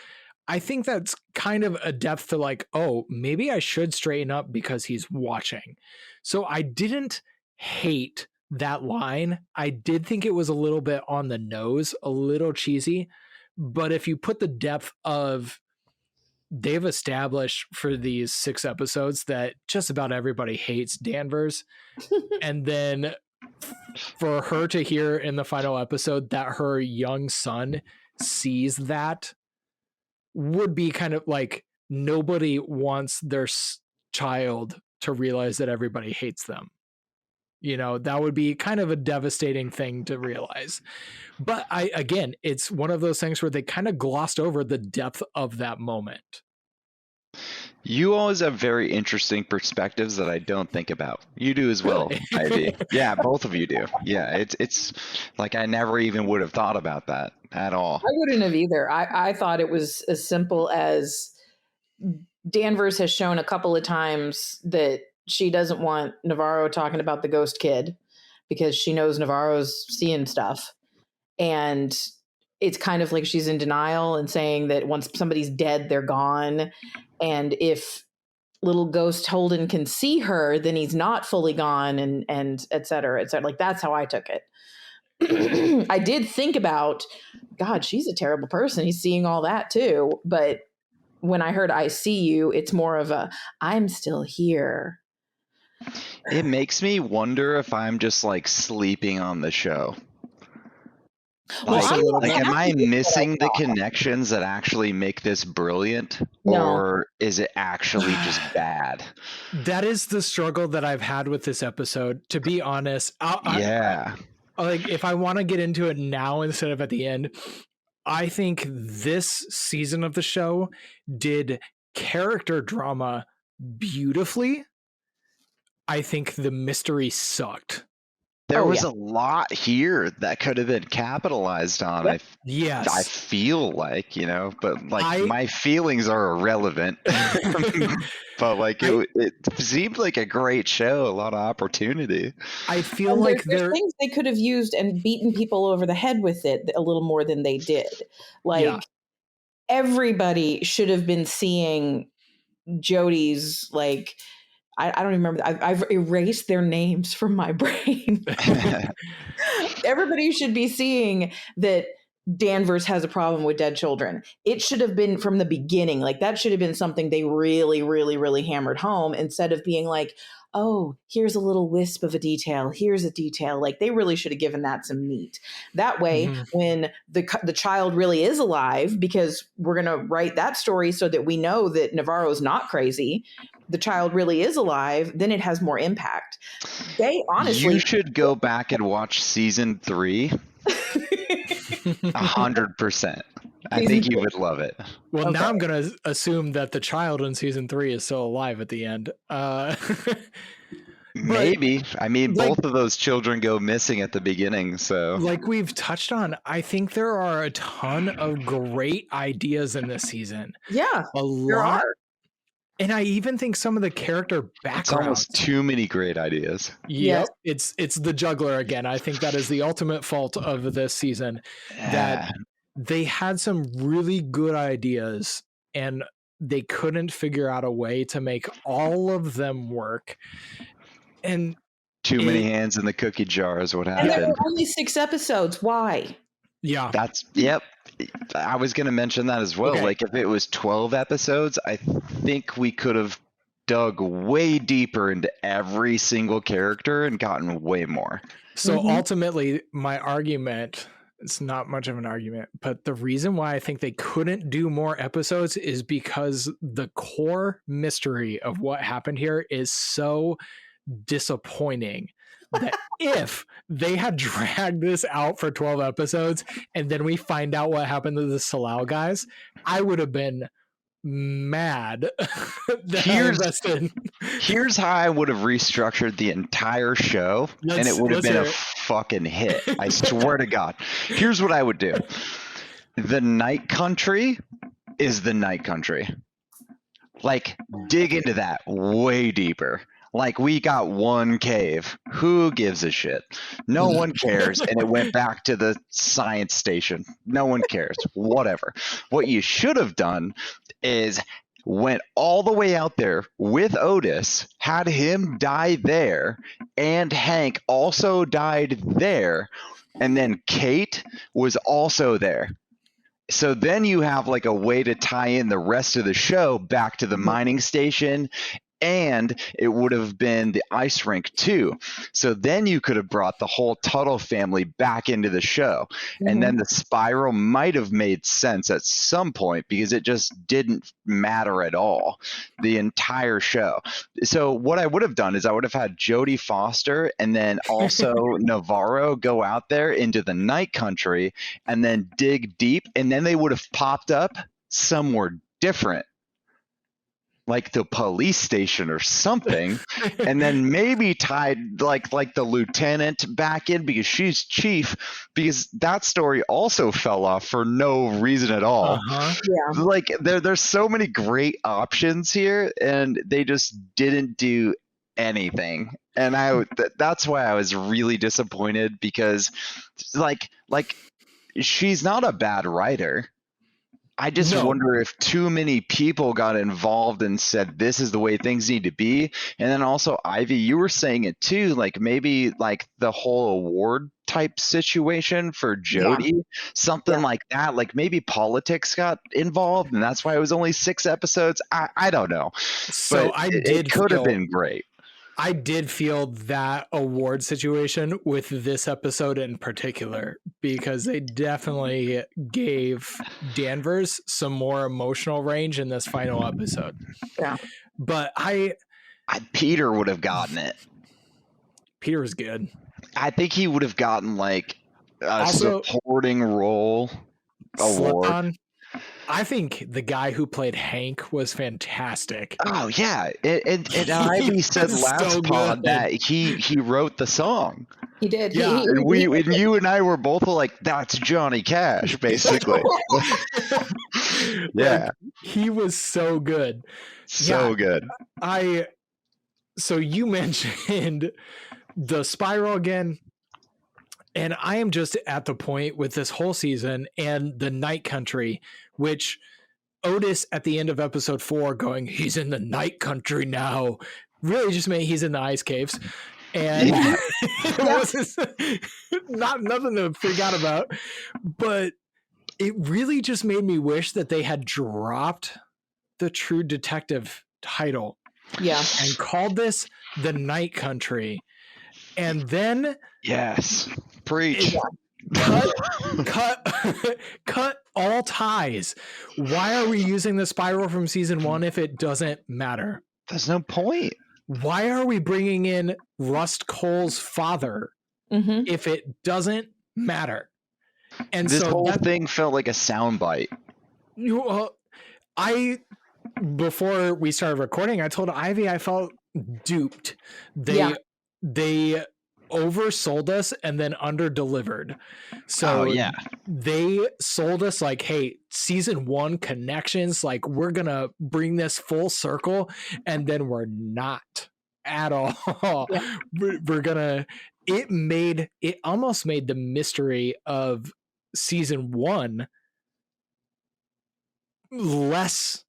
I think that's kind of a depth to like, oh, maybe I should straighten up because he's watching. So I didn't hate that line. I did think it was a little bit on the nose, a little cheesy. But if you put the depth of, they've established for these 6 episodes that just about everybody hates Danvers. And then for her to hear in the final episode that her young son sees that, would be kind of like, nobody wants their child to realize that everybody hates them. You know, that would be kind of a devastating thing to realize. But again, it's one of those things where they kind of glossed over the depth of that moment. You always have very interesting perspectives that I don't think about. You do as well, Really? Ivy. Yeah, both of you do. Yeah, it's like I never even would have thought about that at all. I wouldn't have either. I thought it was as simple as Danvers has shown a couple of times that she doesn't want Navarro talking about the ghost kid because she knows Navarro's seeing stuff. And it's kind of like she's in denial and saying that once somebody's dead, they're gone. And if little ghost Holden can see her, then he's not fully gone, and et cetera, et cetera. Like, that's how I took it. I did think about, God, she's a terrible person. He's seeing all that too. But when I heard I see you, it's more of a, I'm still here. It makes me wonder if I'm just like sleeping on the show. Like, am I missing the connections that actually make this brilliant? No. Or is it actually just bad? That is the struggle that I've had with this episode, to be honest. Yeah. like if I want to get into it now instead of at the end, I think this season of the show did character drama beautifully. I think the mystery sucked. There Oh, was yeah. a lot here that could have been capitalized on. Yep. I Yes. feel like, but like I- my feelings are irrelevant. But like it seemed like a great show, a lot of opportunity. I feel And like there's things they could have used and beaten people over the head with it a little more than they did. Like Yeah. everybody should have been seeing Jody's like I don't remember. I've erased their names from my brain. Everybody should be seeing that Danvers has a problem with dead children. It should have been from the beginning. Like that should have been something they really, really, really hammered home instead of being like, oh, here's a little wisp of a detail. Here's a detail. Like they really should have given that some meat. That way, when the child really is alive, because we're going to write that story so that we know that Navarro's not crazy, the child really is alive, then it has more impact. They honestly, You should go back and watch season 3. 100%. I think you would love it. Well, Okay. now I'm going to assume that the child in season 3 is still alive at the end. Maybe. I mean, like- both of those children go missing at the beginning, so. Like we've touched on, I think there are a ton of great ideas in this season. Yeah, A there lot. are. And I even think some of the character backgrounds. It's almost too many great ideas. Yep. It's the juggler again. I think that is the ultimate fault of this season. That they had some really good ideas and they couldn't figure out a way to make all of them work. And too many hands in the cookie jar is what And there happened. were only 6 episodes. Why? Yeah. Yep. I was going to mention that as well. Okay. Like if it was 12 episodes, I think we could have dug way deeper into every single character and gotten way more. So ultimately, my argument, it's not much of an argument, but the reason why I think they couldn't do more episodes is because the core mystery of what happened here is so disappointing that if they had dragged this out for 12 episodes and then we find out what happened to the Salau guys, I would have been mad that I invested. Here's how I would have restructured the entire show, and it would have been a fucking hit. I swear to God. Here's what I would do. The Night Country is the Night Country. Like, dig into that way deeper. Like, we got one cave. Who gives a shit? No one cares. And it went back to the science station. No one cares. Whatever. What you should have done is went all the way out there with Otis, had him die there, and Hank also died there. And then Kate was also there. So then you have like a way to tie in the rest of the show back to the mining station, and it would have been the ice rink too. So then you could have brought the whole Tuttle family back into the show. And then the spiral might have made sense at some point because it just didn't matter at all, the entire show. So what I would have done is I would have had Jodie Foster and then also Navarro go out there into the Night Country and then dig deep, and then they would have popped up somewhere different, like the police station or something, and then maybe tied like the lieutenant back in because she's chief, because that story also fell off for no reason at all. Yeah. Like there's so many great options here, and they just didn't do anything. And that's why I was really disappointed, because like she's not a bad writer. I just wonder if too many people got involved and said this is the way things need to be. And then also, Ivy, you were saying it too, like maybe like the whole award type situation for Jodie, something like that. Like maybe politics got involved, and that's why it was only 6 episodes. I don't know. So but it could have been great. I did feel that award situation with this episode in particular, because they definitely gave Danvers some more emotional range in this final episode. Yeah. But Peter would have gotten it. Peter was good. I think he would have gotten like a Also, supporting role award. Slip-On. I think the guy who played Hank was fantastic. Oh yeah, and He Ivy said was last so pod good. that he wrote the song, He did. Yeah. and you and I were both like, that's Johnny Cash, basically. Yeah, Like, he was so good. so good. So you mentioned the spiral again, and I am just at the point with this whole season and the Night Country, which Otis at the end of episode 4 going, he's in the Night Country now, really just meant he's in the ice caves. And Yeah. it was not nothing to freak out about, but it really just made me wish that they had dropped the True Detective title Yeah. and called this the Night Country. And then Yes, preach. cut all ties. Why are we using the spiral from season 1 if it doesn't matter? There's no point. Why are we bringing in Rust Cole's father if it doesn't matter? And This so whole thing felt like a soundbite. Before we started recording, I told Ivy I felt duped. They oversold us and then underdelivered. So they sold us like, hey, season 1 connections, like we're gonna bring this full circle, and then we're not at all. We're gonna it almost made the mystery of season 1 less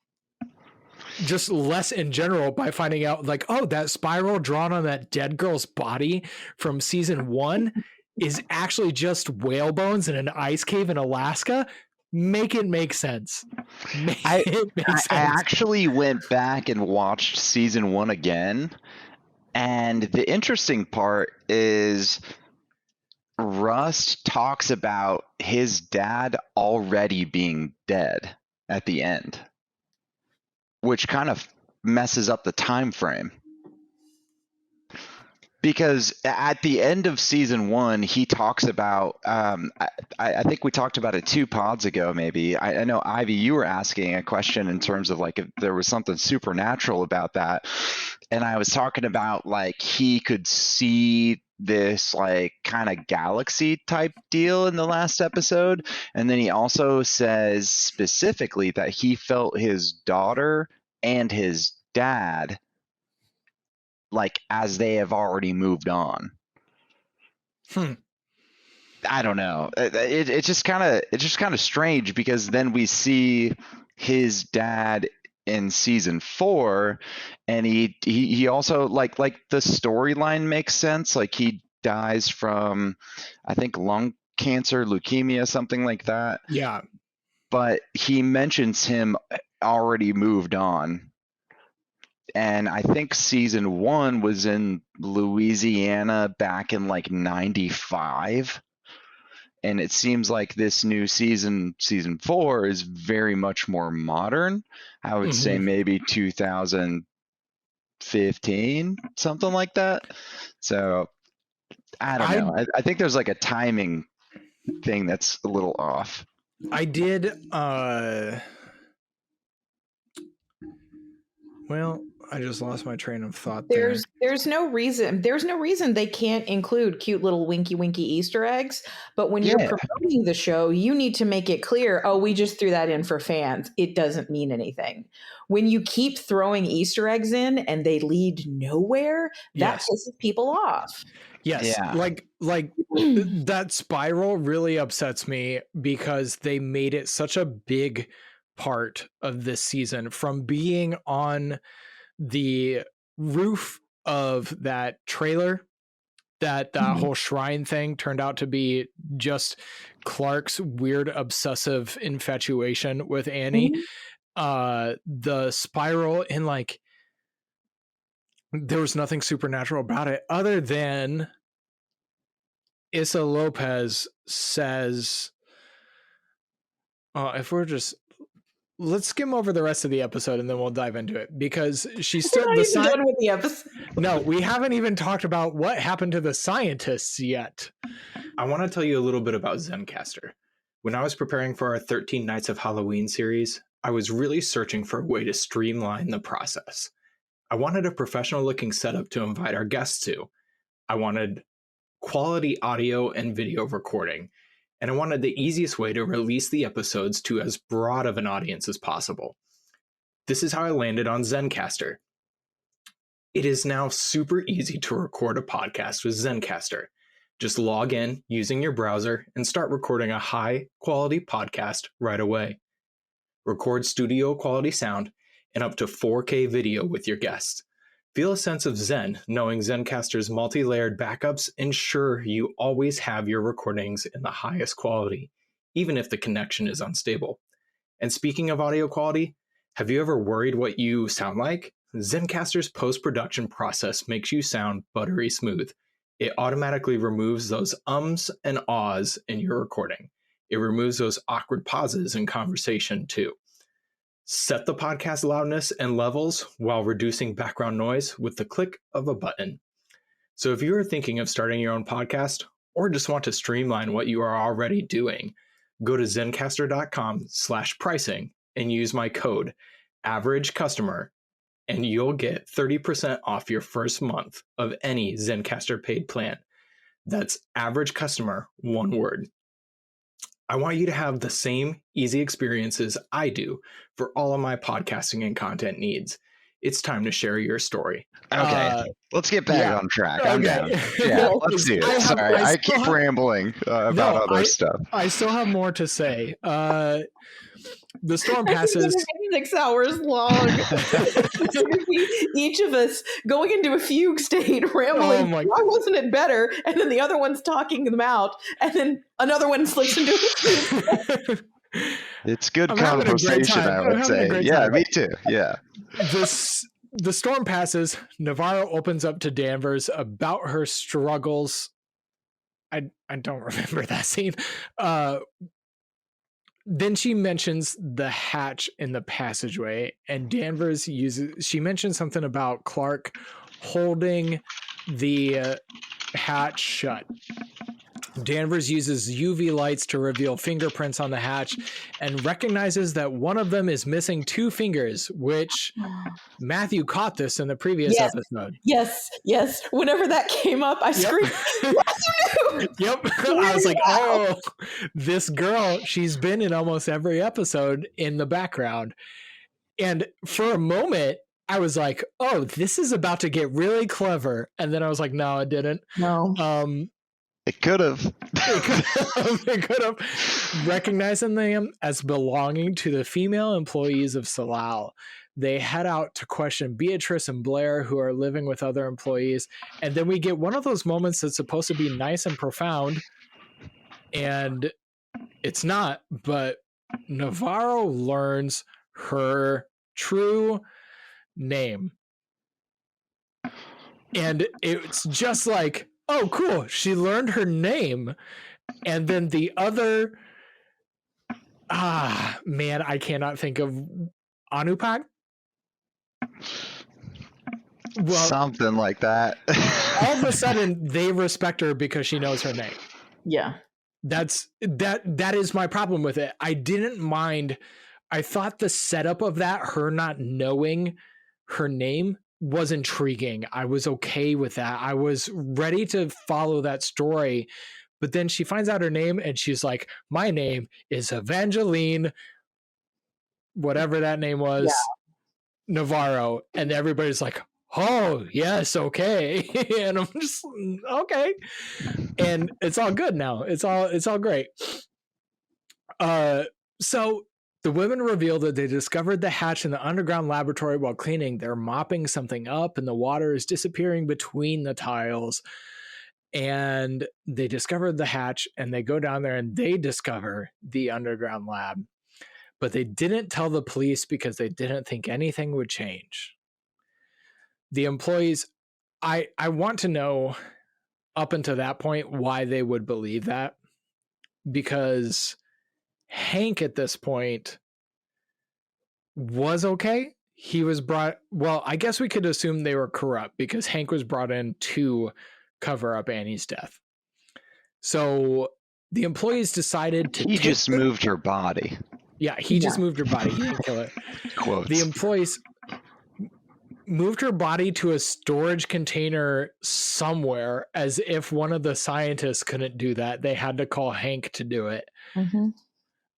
in general by finding out like, oh, that spiral drawn on that dead girl's body from season 1 is actually just whale bones in an ice cave in Alaska. Make it make sense. I actually went back and watched season 1 again, and the interesting part is Rust talks about his dad already being dead at the end, which kind of messes up the time frame. Because at the end of season 1, he talks about, I think we talked about it 2 pods ago, maybe. I know, Ivy, you were asking a question in terms of like if there was something supernatural about that. And I was talking about like he could see this like kind of galaxy type deal in the last episode. And then he also says specifically that he felt his daughter and his dad like as they have already moved on. I don't know. It's just kind of strange, because then we see his dad in season 4, and he also like the storyline makes sense. Like he dies from, I think, lung cancer, leukemia, something like that. Yeah. But he mentions him already moved on. And I think season 1 was in Louisiana back in like 95. And it seems like this new season 4, is very much more modern. I would say maybe 2015, something like that. So I don't know. I think there's like a timing thing that's a little off. I did well, I just lost my train of thought there. There's no reason they can't include cute little winky Easter eggs. But when you're promoting the show, you need to make it clear, oh, we just threw that in for fans. It doesn't mean anything. When you keep throwing Easter eggs in and they lead nowhere, that pisses people off. Yes. Yeah. Like that spiral really upsets me, because they made it such a big part of this season, from being on the roof of that trailer, that whole shrine thing turned out to be just Clark's weird obsessive infatuation with Annie. The spiral, and like there was nothing supernatural about it other than Issa Lopez says, if we're just let's skim over the rest of the episode and then we'll dive into it, because she We're still not even done with the episode. No, we haven't even talked about what happened to the scientists yet. I want to tell you a little bit about Zencastr. When I was preparing for our 13 Nights of Halloween series, I was really searching for a way to streamline the process. I wanted a professional looking setup to invite our guests to. I wanted quality audio and video recording, and I wanted the easiest way to release the episodes to as broad of an audience as possible. This is how I landed on Zencastr. It is now super easy to record a podcast with Zencastr. Just log in using your browser and start recording a high quality podcast right away. Record studio quality sound and up to 4K video with your guests. Feel a sense of zen knowing Zencastr's multi-layered backups ensure you always have your recordings in the highest quality, even if the connection is unstable. And speaking of audio quality, have you ever worried what you sound like? Zencastr's post-production process makes you sound buttery smooth. It automatically removes those ums and ahs in your recording. It removes those awkward pauses in conversation too. Set the podcast loudness and levels while reducing background noise with the click of a button. So if you are thinking of starting your own podcast or just want to streamline what you are already doing, go to zencastr.com/pricing and use my code AVERAGECUSTOMER, and you'll get 30% off your first month of any Zencastr paid plan. That's average customer, one word. I want you to have the same easy experiences I do for all of my podcasting and content needs. It's time to share your story. Okay, let's get back on track. I'm down. Yeah, let's do it. Sorry, I keep rambling about other stuff. I still have more to say. The storm passes. 6 hours long. Each of us going into a fugue state, rambling. Why wasn't it better? And then the other one's talking them out, and then another one slips into a fugue. It's good conversation, I would say. Yeah, me too. Yeah. The storm passes. Navarro opens up to Danvers about her struggles. I don't remember that scene. Then she mentions the hatch in the passageway, and Danvers she mentions something about Clark holding the hatch shut. Danvers uses UV lights to reveal fingerprints on the hatch and recognizes that one of them is missing 2 fingers, which Matthew caught this in the previous episode. Yes. Whenever that came up, I screamed. Yep. I was like, oh, this girl, she's been in almost every episode in the background. And for a moment, I was like, oh, this is about to get really clever. And then I was like, no, it didn't. No. It could have. It could have. Recognizing them as belonging to the female employees of Salal, they head out to question Beatrice and Blair, who are living with other employees. And then we get one of those moments that's supposed to be nice and profound. And it's not, but Navarro learns her true name. And it's just like, oh, cool. She learned her name. And then the other, man, I cannot think of Anupak. Well, something like that. All of a sudden, they respect her because she knows her name. Yeah. That is my problem with it. I didn't mind. I thought the setup of that, her not knowing her name, was intriguing. I was okay with that. I was ready to follow that story. But then she finds out her name and she's like, my name is Evangeline, whatever that name was, Navarro. And everybody's like, oh, yes, okay. And I'm just, okay. And it's all good now. It's all great. So the women reveal that they discovered the hatch in the underground laboratory while cleaning. They're mopping something up and the water is disappearing between the tiles. And they discovered the hatch and they go down there and they discover the underground lab. But they didn't tell the police because they didn't think anything would change. The employees, I want to know up until that point why they would believe that. Because Hank at this point was okay. He was I guess we could assume they were corrupt because Hank was brought in to cover up Annie's death. So the employees decided to just moved her body. Yeah, he just moved her body. He didn't kill her. Quotes. The employees moved her body to a storage container somewhere, as if one of the scientists couldn't do that. They had to call Hank to do it.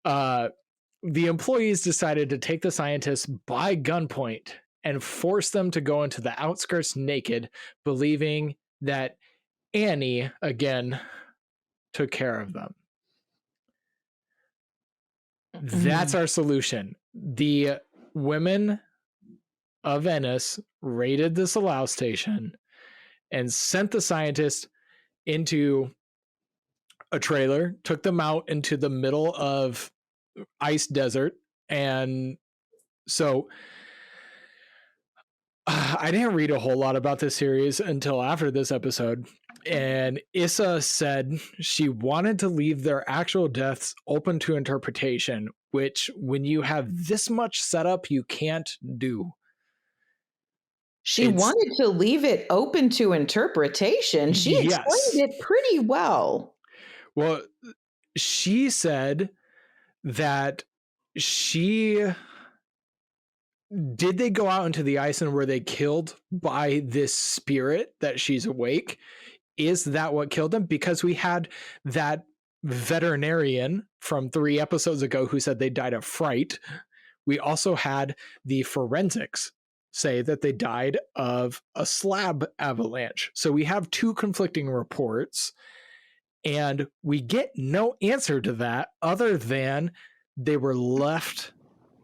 The employees decided to take the scientists by gunpoint and force them to go into the outskirts naked, believing that Annie, again, took care of them. That's our solution. The women of Venice raided the Salau station and sent the scientists into a trailer, took them out into the middle of ice desert. And so I didn't read a whole lot about this series until after this episode. And Issa said she wanted to leave their actual deaths open to interpretation, which when you have this much setup, you can't do. She wanted to leave it open to interpretation. She explained it pretty well. Well, she said that did they go out into the ice and were they killed by this spirit that she's awake? Is that what killed them? Because we had that veterinarian from 3 episodes ago who said they died of fright. We also had the forensics say that they died of a slab avalanche. So we have 2 conflicting reports, and we get no answer to that other than they were left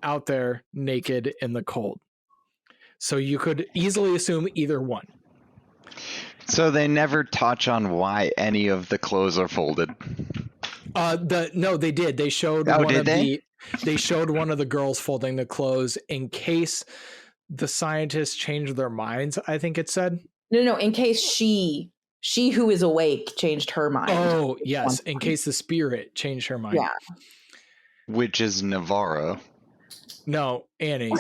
out there naked in the cold. So you could easily assume either one. So they never touch on why any of the clothes are folded. No, they did. They showed they showed one of the girls folding the clothes in case the scientists changed their minds, I think it said. No, in case she who is awake changed her mind. Oh, yes, in case the spirit changed her mind. Yeah. Which is Navarro. No, Annie.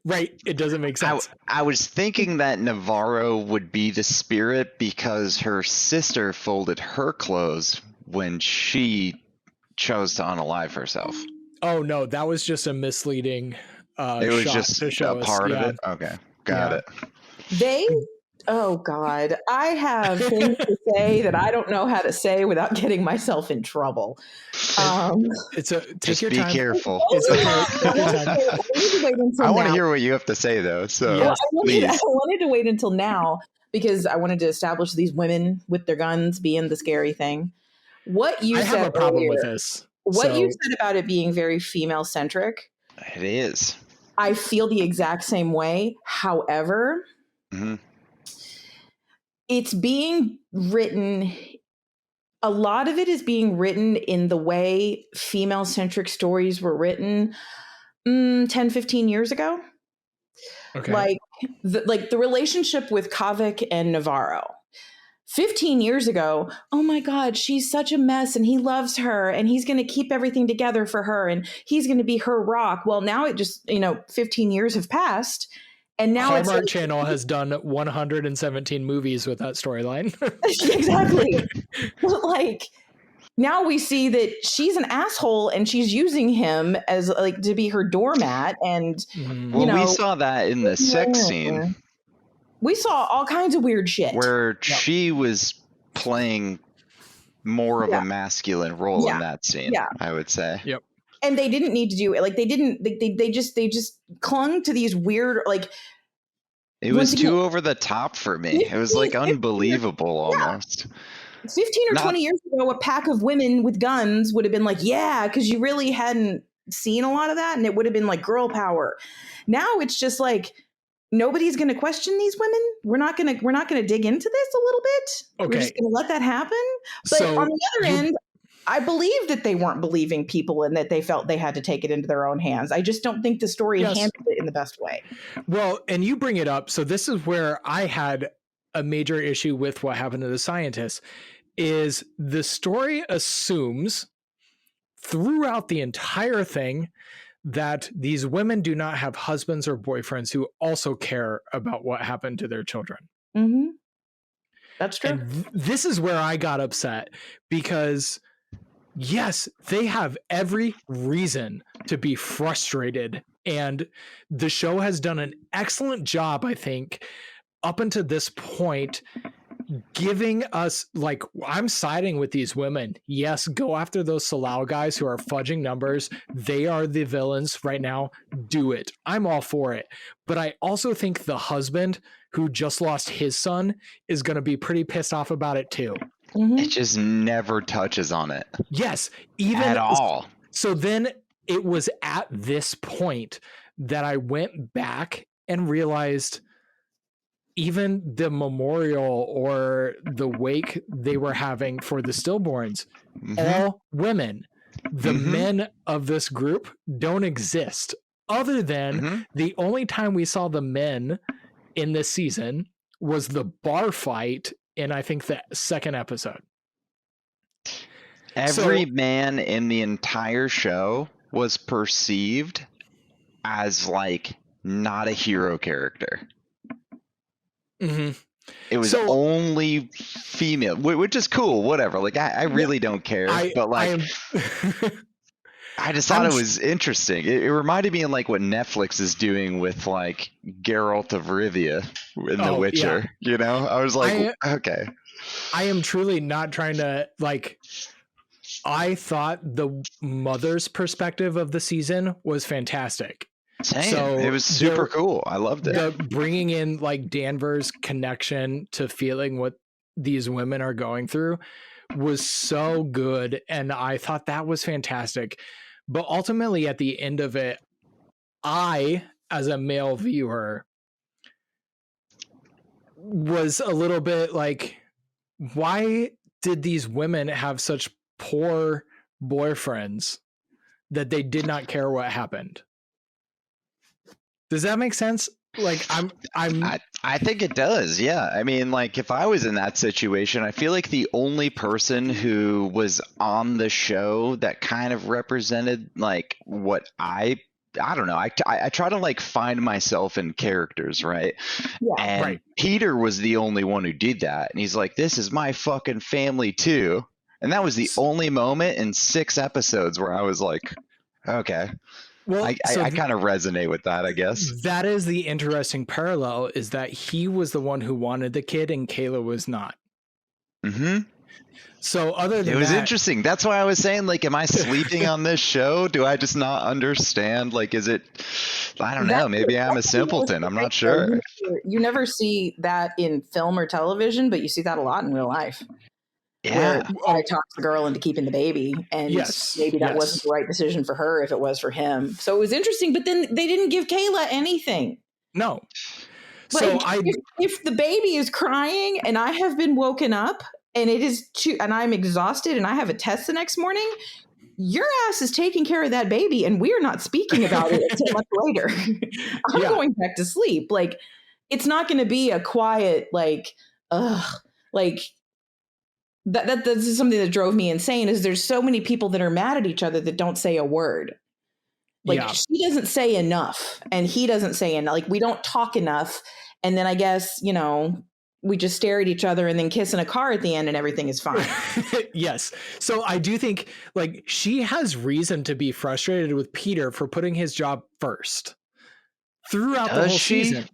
Right, it doesn't make sense. I was thinking that Navarro would be the spirit because her sister folded her clothes when she chose to unalive herself. Oh no, that was just a misleading it was just a part of it. Okay, got it. Oh God, I have things to say that I don't know how to say without getting myself in trouble. Just be careful. I want to hear what you have to say though. So I wanted to wait until now because I wanted to establish these women with their guns being the scary thing. What you said have a problem earlier, with this. What you said about it being very female centric. It is. I feel the exact same way. However, it's being written, a lot of it is being written in the way female-centric stories were written 10, 15 years ago. Okay. Like the relationship with Kavik and Navarro. 15 years ago, oh my God, she's such a mess and he loves her and he's going to keep everything together for her and he's going to be her rock. Well, now it just, 15 years have passed. And now Hallmark Channel has done 117 movies with that storyline. Exactly. Like now we see that she's an asshole and she's using him as to be her doormat. And we saw that in the sex scene. We saw all kinds of weird shit where she was playing more of a masculine role in that scene. Yeah. I would say. Yep. And they didn't need to do it. Like they didn't. They just clung to these weird It was too over the top for me. It was unbelievable almost. 15 or 20 years ago, a pack of women with guns would have been because you really hadn't seen a lot of that, and it would have been girl power. Now it's just nobody's going to question these women. We're not going to dig into this a little bit. Okay. We're just going to let that happen. But on the other end, I believe that they weren't believing people and that they felt they had to take it into their own hands. I just don't think the story handled it in the best way. Well, and you bring it up. So this is where I had a major issue with what happened to the scientists is the story assumes throughout the entire thing that these women do not have husbands or boyfriends who also care about what happened to their children. Mm-hmm. That's true. And this is where I got upset because, yes, they have every reason to be frustrated. And the show has done an excellent job, I think, up until this point, giving us, like, I'm siding with these women. Yes, go after those Salau guys who are fudging numbers. They are the villains right now. Do it. I'm all for it. But I also think the husband who just lost his son is going to be pretty pissed off about it too. Mm-hmm. It just never touches on it. Yes, even at all. So then it was at this point that I went back and realized even the memorial or the wake they were having for the stillborns, all women. The men of this group don't exist, other than the only time we saw the men in this season was the bar fight in, I think, the second episode. Every man in the entire show was perceived as like not a hero character. It was only female, which is cool, whatever. Like, I really don't care. But like, I just thought it was interesting. It reminded me of like what Netflix is doing with like Geralt of Rivia in The Witcher. Yeah. You know, I was like, okay. I am truly not trying to like. I thought the mother's perspective of the season was fantastic. Same. So it was super cool. I loved it. The bringing in like Danvers' connection to feeling what these women are going through was so good. And I thought that was fantastic. But ultimately at the end of it, I, as a male viewer, was a little bit like, why did these women have such poor boyfriends that they did not care what happened? Does that make sense? Like, I think it does. Yeah. I mean, like, if I was in that situation, I feel like the only person who was on the show that kind of represented like what I don't know. I try to like find myself in characters, right? Yeah, and Peter was the only one who did that. And he's like, this is my fucking family too. And that was the only moment in 6 episodes where I was like, okay. Well, I kind of resonate with that, I guess. That is the interesting parallel, is that he was the one who wanted the kid and Kayla was not. So other than it was interesting. That's why I was saying, like, am I sleeping on this show? Do I just not understand? Like, is it, I don't know. Maybe I'm a simpleton. I'm not sure. You never see that in film or television, but you see that a lot in real life. Yeah. I talked the girl into keeping the baby, and maybe that wasn't the right decision for her if it was for him. So it was interesting, but then they didn't give Kayla anything. No. Like, so if the baby is crying and I have been woken up and it is and I'm exhausted and I have a test the next morning, your ass is taking care of that baby and we're not speaking about it until much later. I'm going back to sleep. Like, it's not going to be a quiet, like, like, that's something that drove me insane, is there's so many people that are mad at each other that don't say a word. Like, she doesn't say enough and he doesn't say enough. Like, we don't talk enough. And then I guess, you know, we just stare at each other and then kiss in a car at the end and everything is fine. Yes. So I do think, like, she has reason to be frustrated with Peter for putting his job first throughout the whole season.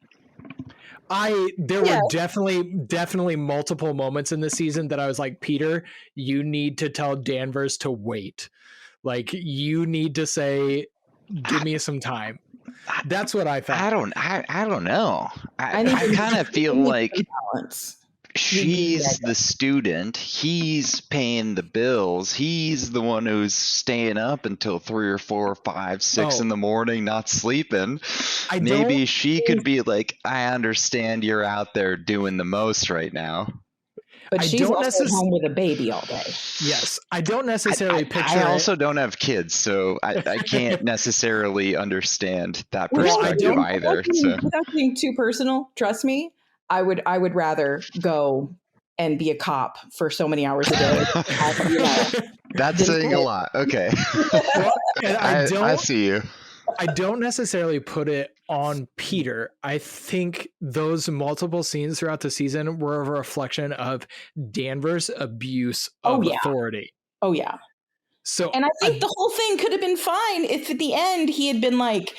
There were definitely multiple moments in the season that I was like, Peter, you need to tell Danvers to wait. Like, you need to say, give me some time. That's what I thought. I don't know. I kind of feel like she's the student. He's paying the bills. He's the one who's staying up until 3 or 4 or 5, 6 in the morning, not sleeping. Maybe she could be like, I understand you're out there doing the most right now. But she's also home with a baby all day. Yes. I don't necessarily picture I also don't have kids, so I can't necessarily understand that perspective either. Without being too personal, trust me, I would rather go and be a cop for so many hours a day. You know, That's saying a lot. Okay. Well, and I see you. I don't necessarily put it on Peter. I think those multiple scenes throughout the season were a reflection of Danvers' abuse of authority. Oh yeah. So, and I think the whole thing could have been fine if at the end he had been like,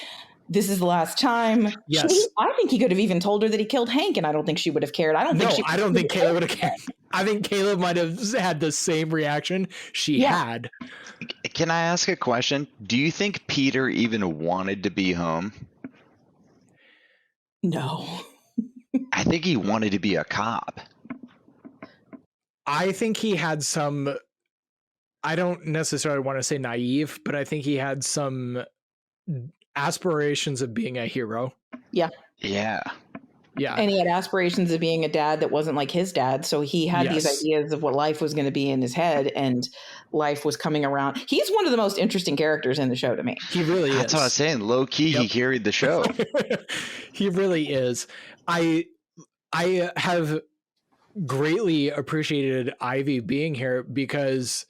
this is the last time. Yes. I think he could have even told her that he killed Hank, and I don't think she would have cared. I don't think Kayla would have cared. I think Caleb might have had the same reaction she had. Can I ask a question? Do you think Peter even wanted to be home? No. I think he wanted to be a cop. I think he had some, I don't necessarily want to say naive, but I think he had some aspirations of being a hero. Yeah. Yeah. Yeah. And he had aspirations of being a dad that wasn't like his dad. So he had these ideas of what life was going to be in his head, and life was coming around. He's one of the most interesting characters in the show to me. He really is. That's what I was saying. Low key, he carried the show. He really is. I have greatly appreciated Ivy being here because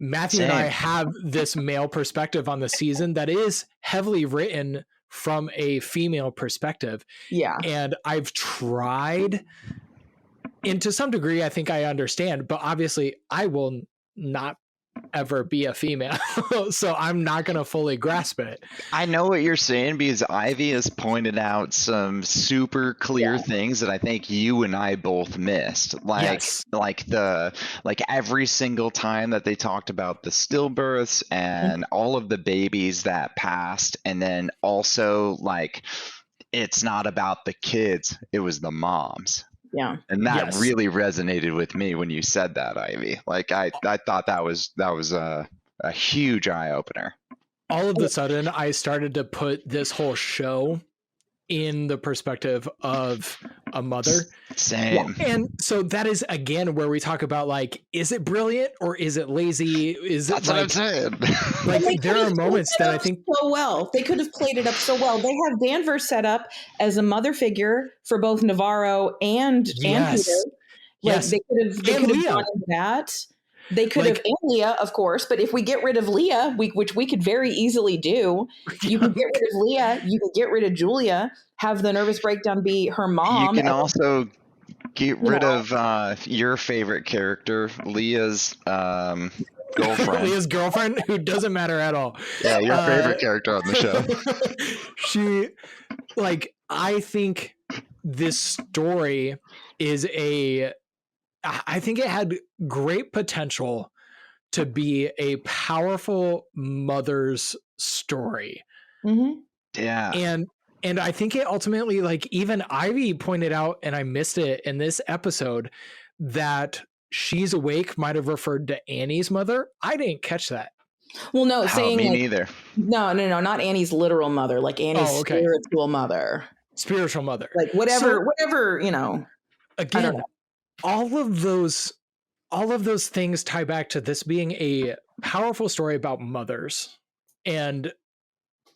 Matthew and I have this male perspective on the season that is heavily written from a female perspective. Yeah. And I've tried, and to some degree, I think I understand, but obviously I will not ever be a female. So I'm not going to fully grasp it. I know what you're saying because Ivy has pointed out some super clear things that I think you and I both missed. Like every single time that they talked about the stillbirths and all of the babies that passed, and then also like it's not about the kids, it was the moms. Yeah. And that really resonated with me when you said that, Ivy. Like I thought that was a huge eye opener. All of a sudden I started to put this whole show in the perspective of a mother. Same. And so that is again where we talk about like, is it brilliant or is it lazy? Is That's it what I'm saying. Like there are moments that I think so well. They could have played it up so well. They have Danvers set up as a mother figure for both Navarro and Peter. Like they could have gone into that. They could have, and Leah, of course, but if we get rid of Leah, which we could very easily do, you can get rid of Leah, you can get rid of Julia, have the nervous breakdown be her mom. You can also get rid of your favorite character, Leah's girlfriend. Leah's girlfriend, who doesn't matter at all. Yeah, your favorite character on the show. I think this story is I think it had great potential to be a powerful mother's story. Mm-hmm. Yeah. And I think it ultimately, like even Ivy pointed out, and I missed it in this episode, that she's awake might have referred to Annie's mother. I didn't catch that. Well, no, saying me neither. No, not Annie's literal mother, like Annie's spiritual mother. Spiritual mother. Like whatever, you know. Again, all of those things tie back to this being a powerful story about mothers. And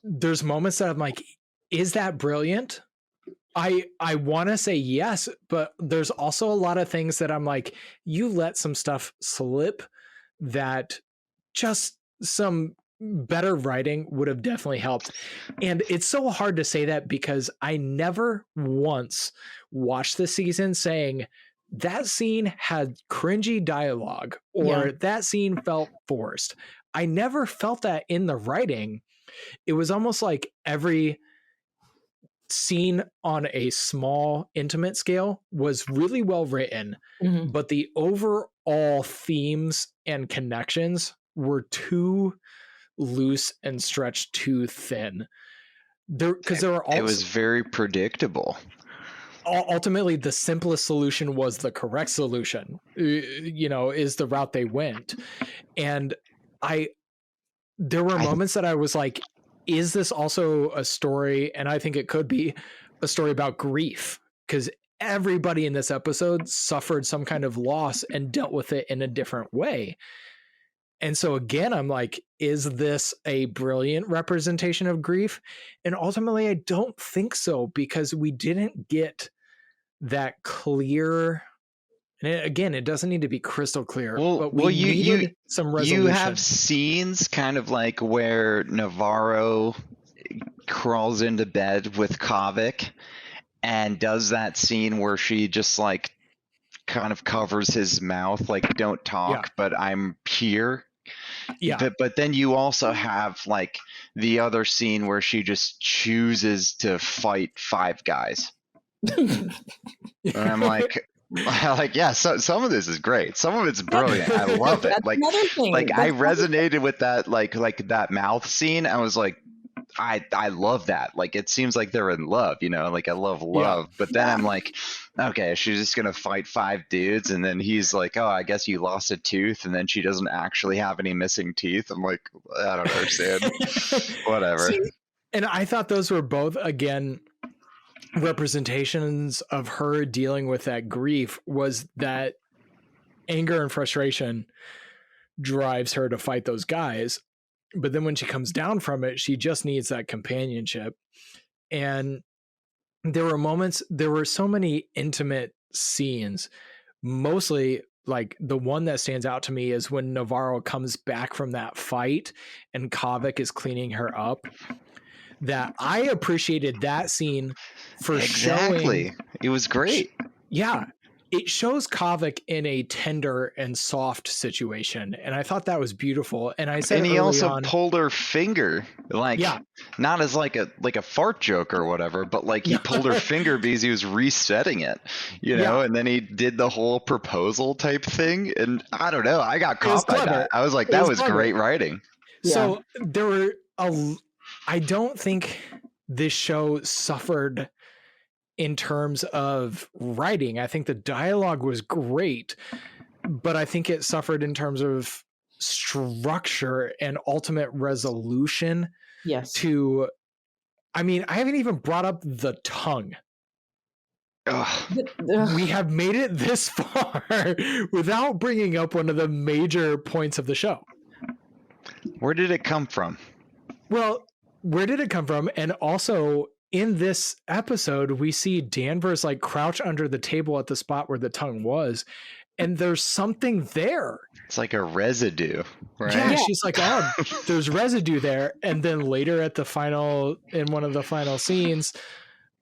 there's moments that I'm like, is that brilliant? I want to say yes, but there's also a lot of things that I'm like, you let some stuff slip that just some better writing would have definitely helped. And it's so hard to say that because I never once watched the season saying that scene had cringy dialogue or that scene felt forced. I never felt that in the writing. It was almost like every scene on a small, intimate scale was really well written, but the overall themes and connections were too loose and stretched too thin. It was very predictable. Ultimately, the simplest solution was the correct solution, is the route they went. And there were moments that I was like, is this also a story? And I think it could be a story about grief, because everybody in this episode suffered some kind of loss and dealt with it in a different way. And so again, I'm like, is this a brilliant representation of grief? And ultimately, I don't think so, because we didn't get that clear And again, it doesn't need to be crystal clear, but Well, we needed some resolution. you have scenes kind of like where Navarro crawls into bed with Kavik and does that scene where she just like kind of covers his mouth, like don't talk, but I'm here. Yeah. But then you also have like the other scene where she just chooses to fight 5 guys. And I'm like, yeah, so some of this is great. Some of it's brilliant. I love it. That's Like, another thing. I resonated with that, like that mouth scene. I was like, I love that. Like, it seems like they're in love, you know, like I love love. But then I'm like, okay, she's just going to fight 5 dudes. And then he's like, oh, I guess you lost a tooth. And then she doesn't actually have any missing teeth. I'm like, I don't understand. Whatever. See, and I thought those were both, again, representations of her dealing with that grief. Was that anger and frustration drives her to fight those guys. But then when she comes down from it, she just needs that companionship. And there were so many intimate scenes. Mostly, like, the one that stands out to me is when Navarro comes back from that fight and Kavik is cleaning her up. That I appreciated that scene for showing. It was great. Yeah. It shows Kavik in a tender and soft situation, and I thought that was beautiful. And I said, and he also pulled her finger, like, not as like a fart joke or whatever, but like he pulled her finger because he was resetting it, you know. And then he did the whole proposal type thing, and I don't know, I got caught by that. I was like, that was great writing. So there were I don't think this show suffered in terms of writing. I think the dialogue was great, but I think it suffered in terms of structure and ultimate resolution. Yes. I haven't even brought up the tongue. We have made it this far without bringing up one of the major points of the show. Where did it come from? Well, where did it come from? And also, in this episode, we see Danvers like crouch under the table at the spot where the tongue was, and there's something there. It's like a residue, right? Yeah, she's like, oh, there's residue there. And then later in one of the final scenes,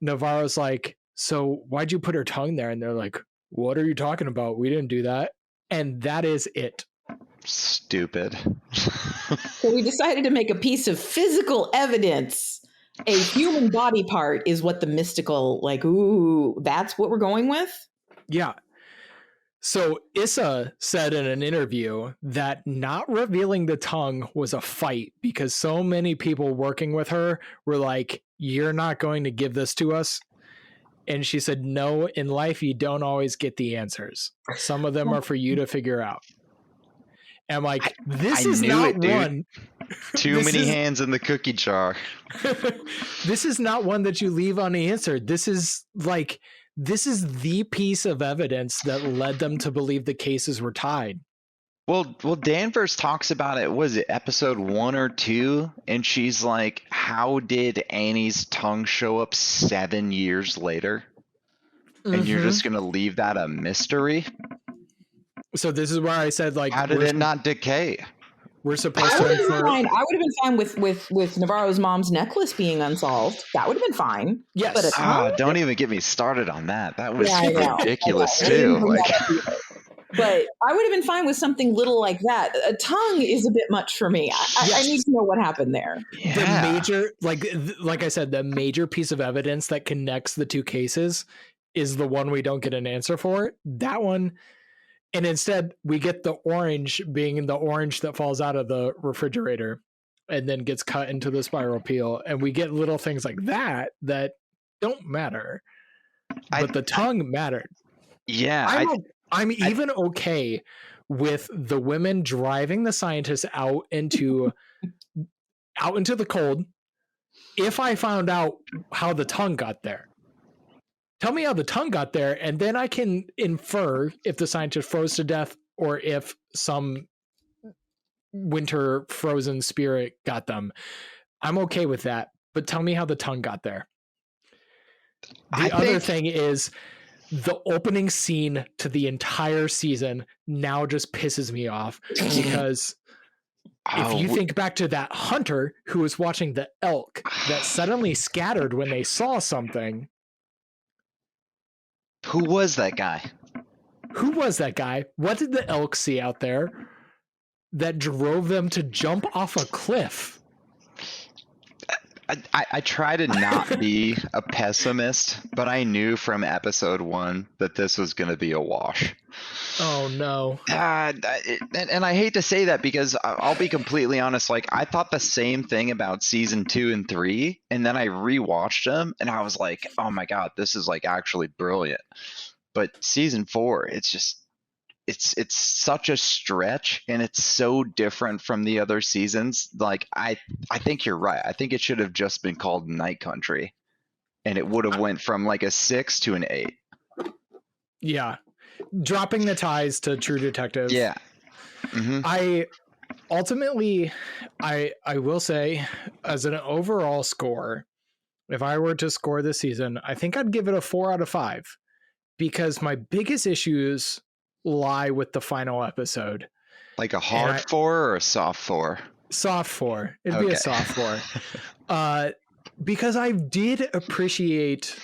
Navarro's like, so why'd you put her tongue there? And they're like, what are you talking about? We didn't do that. And that is it. Stupid. So we decided to make a piece of physical evidence. A human body part is what the mystical, like, ooh, that's what we're going with? Yeah. So Issa said in an interview that not revealing the tongue was a fight because so many people working with her were like, you're not going to give this to us. And she said, no, in life, you don't always get the answers. Some of them are for you to figure out. And I'm like, this is not one. Too many hands in the cookie jar. This is not one that you leave unanswered. This is the piece of evidence that led them to believe the cases were tied. Well, Danvers talks about it. Was it episode 1 or 2? And she's like, how did Annie's tongue show up 7 years later? And you're just going to leave that a mystery? So this is where I said, like, how did it not decay? We're supposed I to. would have been fine with Navarro's mom's necklace being unsolved. That would have been fine. Yes. But don't even get me started on that. That was ridiculous too. But I would have been fine with something little like that. A tongue is a bit much for me. I need to know what happened there. The major, like I said, the major piece of evidence that connects the two cases is the one we don't get an answer for. That one. And instead, we get the orange being the orange that falls out of the refrigerator and then gets cut into the spiral peel. And we get little things like that don't matter. But the tongue mattered. Yeah. I'm even okay with the women driving the scientists out into the cold if I found out how the tongue got there. Tell me how the tongue got there, and then I can infer if the scientist froze to death or if some winter frozen spirit got them. I'm okay with that, but tell me how the tongue got there. The other thing is, the opening scene to the entire season now just pisses me off because if you think back to that hunter who was watching the elk that suddenly scattered when they saw something. Who was that guy? Who was that guy? What did the elk see out there that drove them to jump off a cliff? I try to not be a pessimist, but I knew from episode 1 that this was going to be a wash. Oh no. And I hate to say that because I'll be completely honest, like I thought the same thing about season 2 and 3, and then I rewatched them and I was like, oh my God, this is like actually brilliant. But season 4, it's just, it's such a stretch and it's so different from the other seasons. Like I think you're right. I think it should have just been called Night Country and it would have went from like a 6 to an 8. Yeah. Dropping the ties to True Detective. Yeah. Mm-hmm. I will say, as an overall score, if I were to score this season, I think I'd give it a 4 out of 5 because my biggest issues lie with the final episode. Like a hard 4 or a soft 4? Soft 4. It'd be a soft 4. Because I did appreciate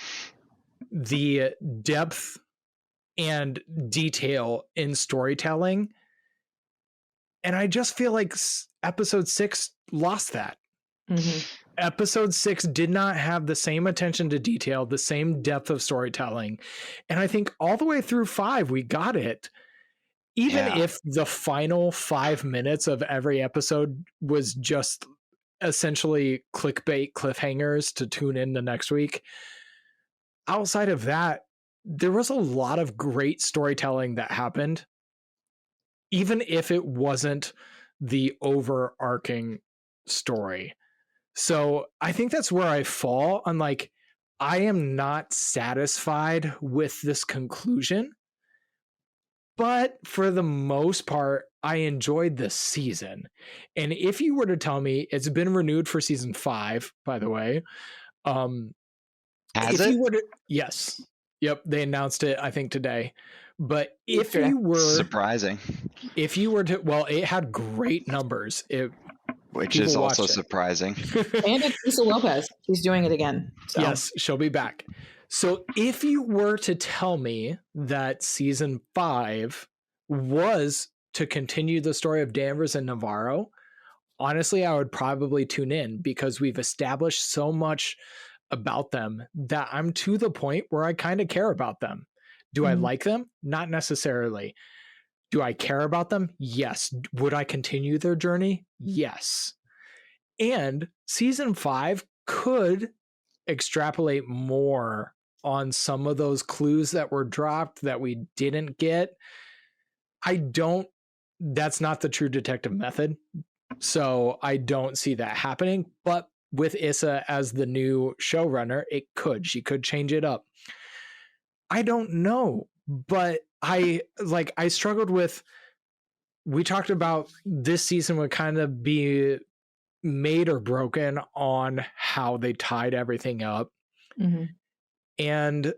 the depth and detail in storytelling. And I just feel like episode 6 lost that. Mm-hmm. Episode 6 did not have the same attention to detail, the same depth of storytelling. And I think all the way through 5, we got it. Even if the final 5 minutes of every episode was just essentially clickbait cliffhangers to tune in the next week. Outside of that, there was a lot of great storytelling that happened, even if it wasn't the overarching story. So I think that's where I fall on, like, I am not satisfied with this conclusion, but for the most part, I enjoyed this season. And if you were to tell me it's been renewed for season 5, by the way, Has it? Yes. Yep. They announced it, I think, today. But if you were surprising, if you were to, well, it had great numbers. Which is also surprising. And it's Lisa Lopez. She's doing it again. So. Yes, she'll be back. So if you were to tell me that season 5 was to continue the story of Danvers and Navarro, honestly, I would probably tune in because we've established so much about them that I'm to the point where I kind of care about them. Do I like them? Not necessarily. Do I care about them? Yes. Would I continue their journey? Yes. And season 5 could extrapolate more on some of those clues that were dropped that we didn't get. That's not the True Detective method. So I don't see that happening. But with Issa as the new showrunner, she could change it up. I don't know, but I struggled with, we talked about this season would kind of be made or broken on how they tied everything up. Mm-hmm. And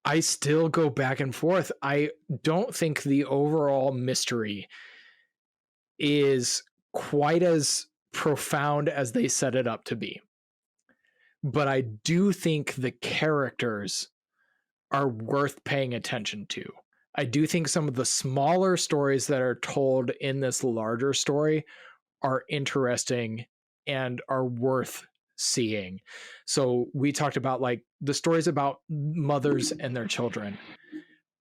I still go back and forth. I don't think the overall mystery is quite as profound as they set it up to be. But I do think the characters are worth paying attention to. I do think some of the smaller stories that are told in this larger story are interesting and are worth seeing. So we talked about like the stories about mothers and their children.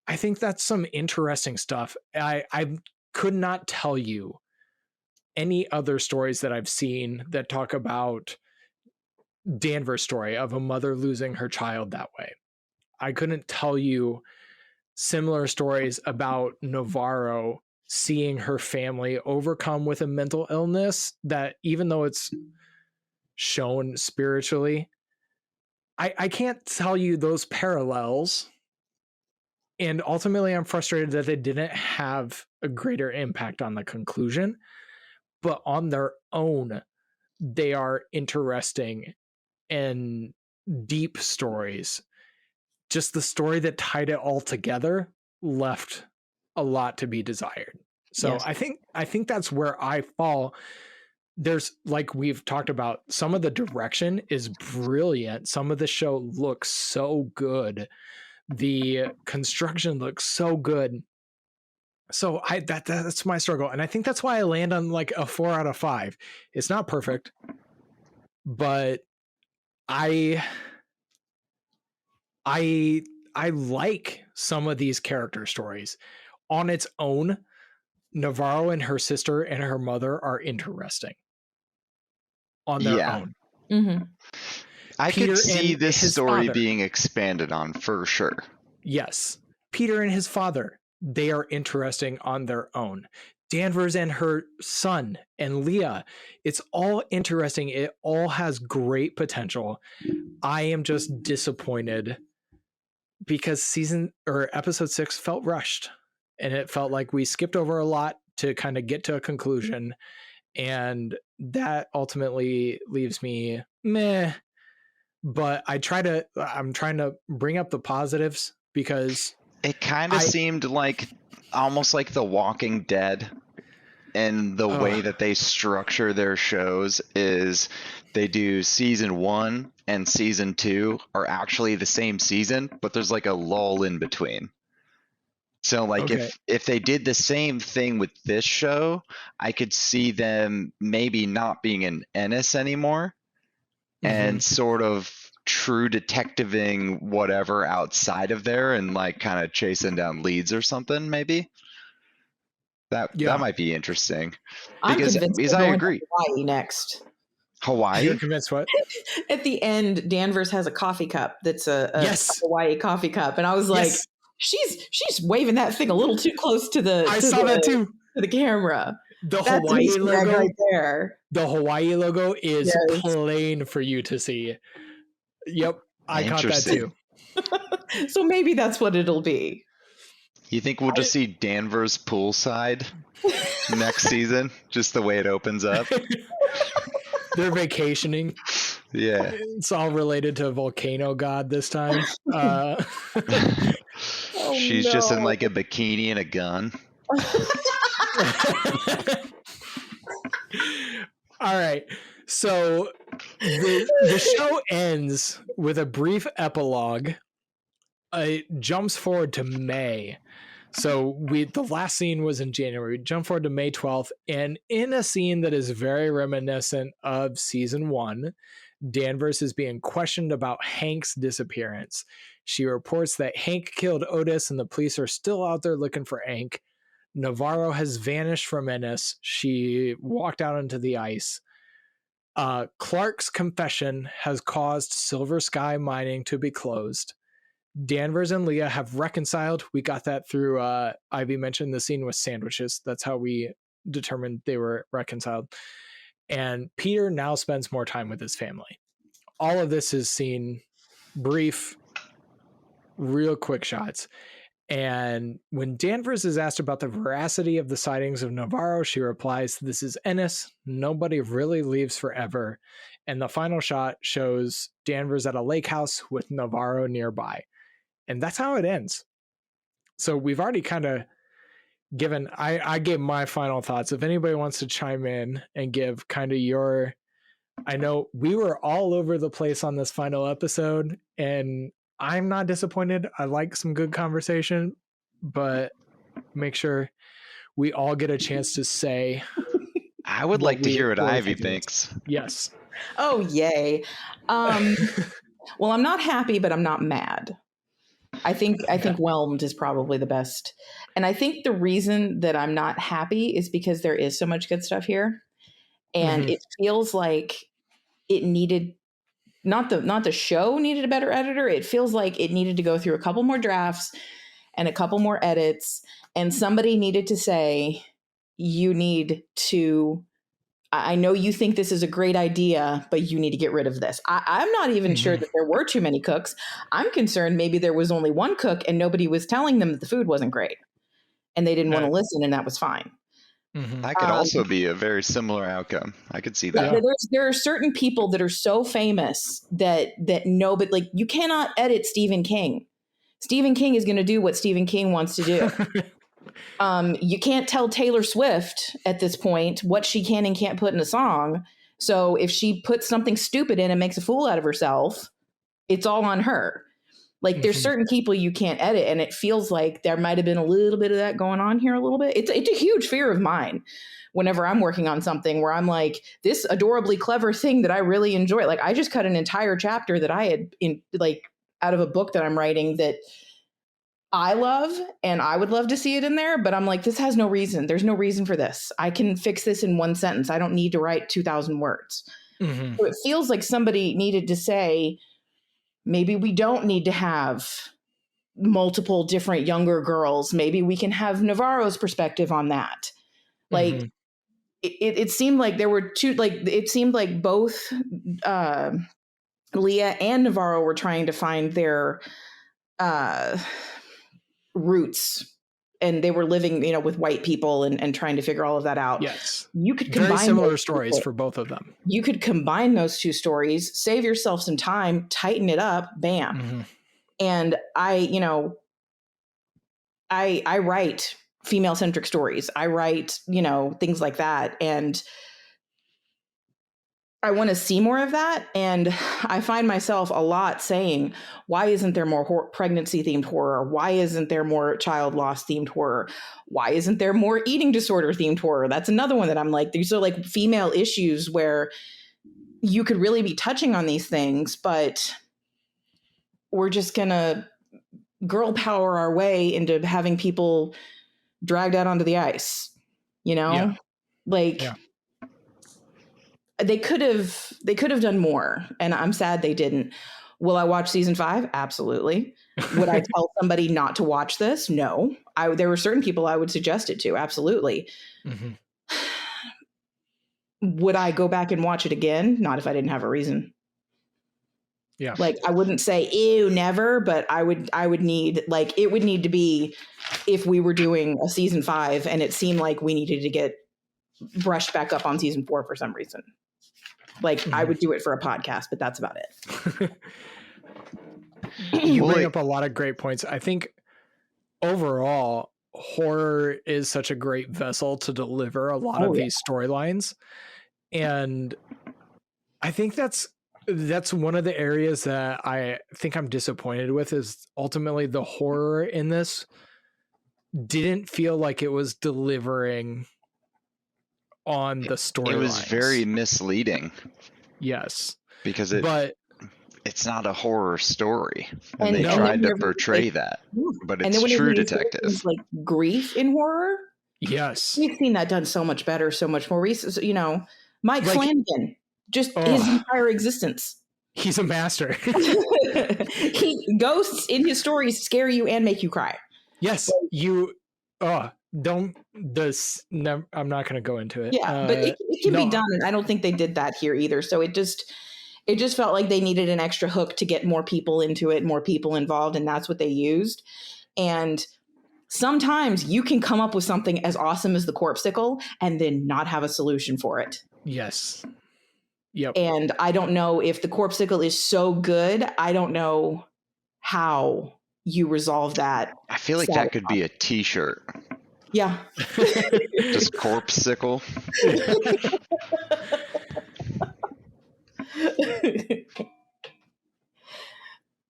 I think that's some interesting stuff. I could not tell you any other stories that I've seen that talk about Danvers' story of a mother losing her child that way. I couldn't tell you similar stories about Navarro seeing her family overcome with a mental illness that, even though it's shown spiritually, I can't tell you those parallels. And ultimately, I'm frustrated that they didn't have a greater impact on the conclusion. But on their own, they are interesting and deep stories. just the story that tied it all together left a lot to be desired. So Yes. I think that's where I fall. There's, like we've talked about, some of the direction is brilliant. Some of the show looks so good. The construction looks so good. So that's my struggle. And I think that's why I land on like a 4 out of 5. It's not perfect, but I like some of these character stories on its own. Navarro and her sister and her mother are interesting on their Yeah. own. Mm-hmm. I Peter could see and this his story father. being expanded on for sure. Yes. Peter and his father, they are interesting on their own. Danvers and her son and Leah, it's all interesting. It all has great potential. I am just disappointed because episode 6 felt rushed, and it felt like we skipped over a lot to kind of get to a conclusion, and that ultimately leaves me meh. But I'm trying to bring up the positives, because It kind of seemed like almost like The Walking Dead, and the way that they structure their shows is they do season 1 and season 2 are actually the same season, but there's like a lull in between. So like Okay. if they did the same thing with this show, I could see them maybe not being in Ennis anymore and sort of true detectiving whatever outside of there and like kind of chasing down leads or something maybe. That might be interesting. I'm convinced Because they're I going agree. to Hawaii next. Hawaii? You're convinced what? At the end, Danvers has a coffee cup that's a Yes. Hawaii coffee cup, and I was like, Yes. she's waving that thing a little too close to the I saw that too. to the camera. The That's an Hawaii Easter egg logo right there. The Hawaii logo is Yes. plain for you to see. Yep, I caught that Interesting. too. So maybe that's what it'll be. You think we'll just see Danvers poolside next season? Just the way it opens up? They're vacationing. Yeah. It's all related to Volcano God this time. She's just in no. like a bikini and a gun. All right. So the show ends with a brief epilogue. It jumps forward to May. So the last scene was in January. We jump forward to May 12th, and in a scene that is very reminiscent of season 1, Danvers is being questioned about Hank's disappearance. She reports that Hank killed Otis, and the police are still out there looking for Hank. Navarro has vanished from Ennis. She walked out into the ice. Clark's confession has caused Silver Sky Mining to be closed. Danvers and Leah have reconciled. We got that through Ivy mentioned the scene with sandwiches. That's how we determined they were reconciled. And Peter now spends more time with his family. All of this is seen brief, real quick shots. And when Danvers is asked about the veracity of the sightings of Navarro, she replies, "This is Ennis. Nobody really leaves forever." And the final shot shows Danvers at a lake house with Navarro nearby. And that's how it ends. So we've already kind of given, I gave my final thoughts. If anybody wants to chime in and give kind of your, I know we were all over the place on this final episode, and I'm not disappointed. I like some good conversation, but make sure we all get a chance to say. I would like to hear what Ivy thinks. Yes. Oh, yay. Well, I'm not happy, but I'm not mad. I think whelmed is probably the best. And I think the reason that I'm not happy is because there is so much good stuff here. And it feels like it needed not the show needed a better editor. It feels like it needed to go through a couple more drafts and a couple more edits, and somebody needed to say, you need to, I know you think this is a great idea, but you need to get rid of this. I'm not even sure that there were too many cooks. I'm concerned maybe there was only one cook and nobody was telling them that the food wasn't great and they didn't want to listen, and that was fine. That could also be a very similar outcome. I could see that. There are certain people that are so famous that nobody, like, you cannot edit Stephen King. Stephen King is going to do what Stephen King wants to do. You can't tell Taylor Swift at this point what she can and can't put in a song. So if she puts something stupid in and makes a fool out of herself, it's all on her. Like there's certain people you can't edit, and it feels like there might have been a little bit of that going on here a little bit. It's a huge fear of mine whenever I'm working on something where I'm like, this adorably clever thing that I really enjoy. Like I just cut an entire chapter that I had in like out of a book that I'm writing that I love, and I would love to see it in there, but I'm like, this has no reason. There's no reason for this. I can fix this in one sentence. I don't need to write 2,000 words. Mm-hmm. So it feels like somebody needed to say, maybe we don't need to have multiple different younger girls. Maybe we can have Navarro's perspective on that. Like it seemed like there were two, like it seemed like both Leah and Navarro were trying to find their roots, and they were living, you know, with white people and trying to figure all of that out. Yes. You could combine very similar stories for both of them. You could combine those two stories, save yourself some time, tighten it up, bam. Mm-hmm. And I write female centric stories. I write, you know, things like that. And I want to see more of that. And I find myself a lot saying, why isn't there more pregnancy themed horror? Why isn't there more child loss themed horror? Why isn't there more eating disorder themed horror? That's another one that I'm like, these are like female issues where you could really be touching on these things, but we're just going to girl power our way into having people dragged out onto the ice, you know? Yeah. Like, yeah. They could have done more, and I'm sad they didn't. Will I watch season 5? Absolutely. Would I tell somebody not to watch this? No. There were certain people I would suggest it to. Absolutely. Mm-hmm. Would I go back and watch it again? Not if I didn't have a reason. Yeah. Like I wouldn't say ew, never, but I would need, like, it would need to be if we were doing a season 5 and it seemed like we needed to get brushed back up on season 4 for some reason. Like I would do it for a podcast, but that's about it. You bring up a lot of great points. I think overall, horror is such a great vessel to deliver a lot of these storylines. And I think that's one of the areas that I think I'm disappointed with, is ultimately the horror in this didn't feel like it was delivering on the story. It was very misleading. Yes. Because it's not a horror story. And they no, tried to portray that. But it's True Detective. Like grief in horror. Yes. We've seen that done so much better, so much more recent. You know, Mike Flanagan, just his entire existence. He's a master. Ghosts in his stories scare you and make you cry. Yes. I'm not going to go into it. Yeah, but it can be done, and I don't think they did that here either. So it just felt like they needed an extra hook to get more people into it, more people involved, and that's what they used. And sometimes you can come up with something as awesome as the Corpsicle and then not have a solution for it. Yes. Yep. And I don't know if the Corpsicle is so good, I don't know how you resolve that. I feel like that could be a t-shirt. Yeah. Just Corpsicle.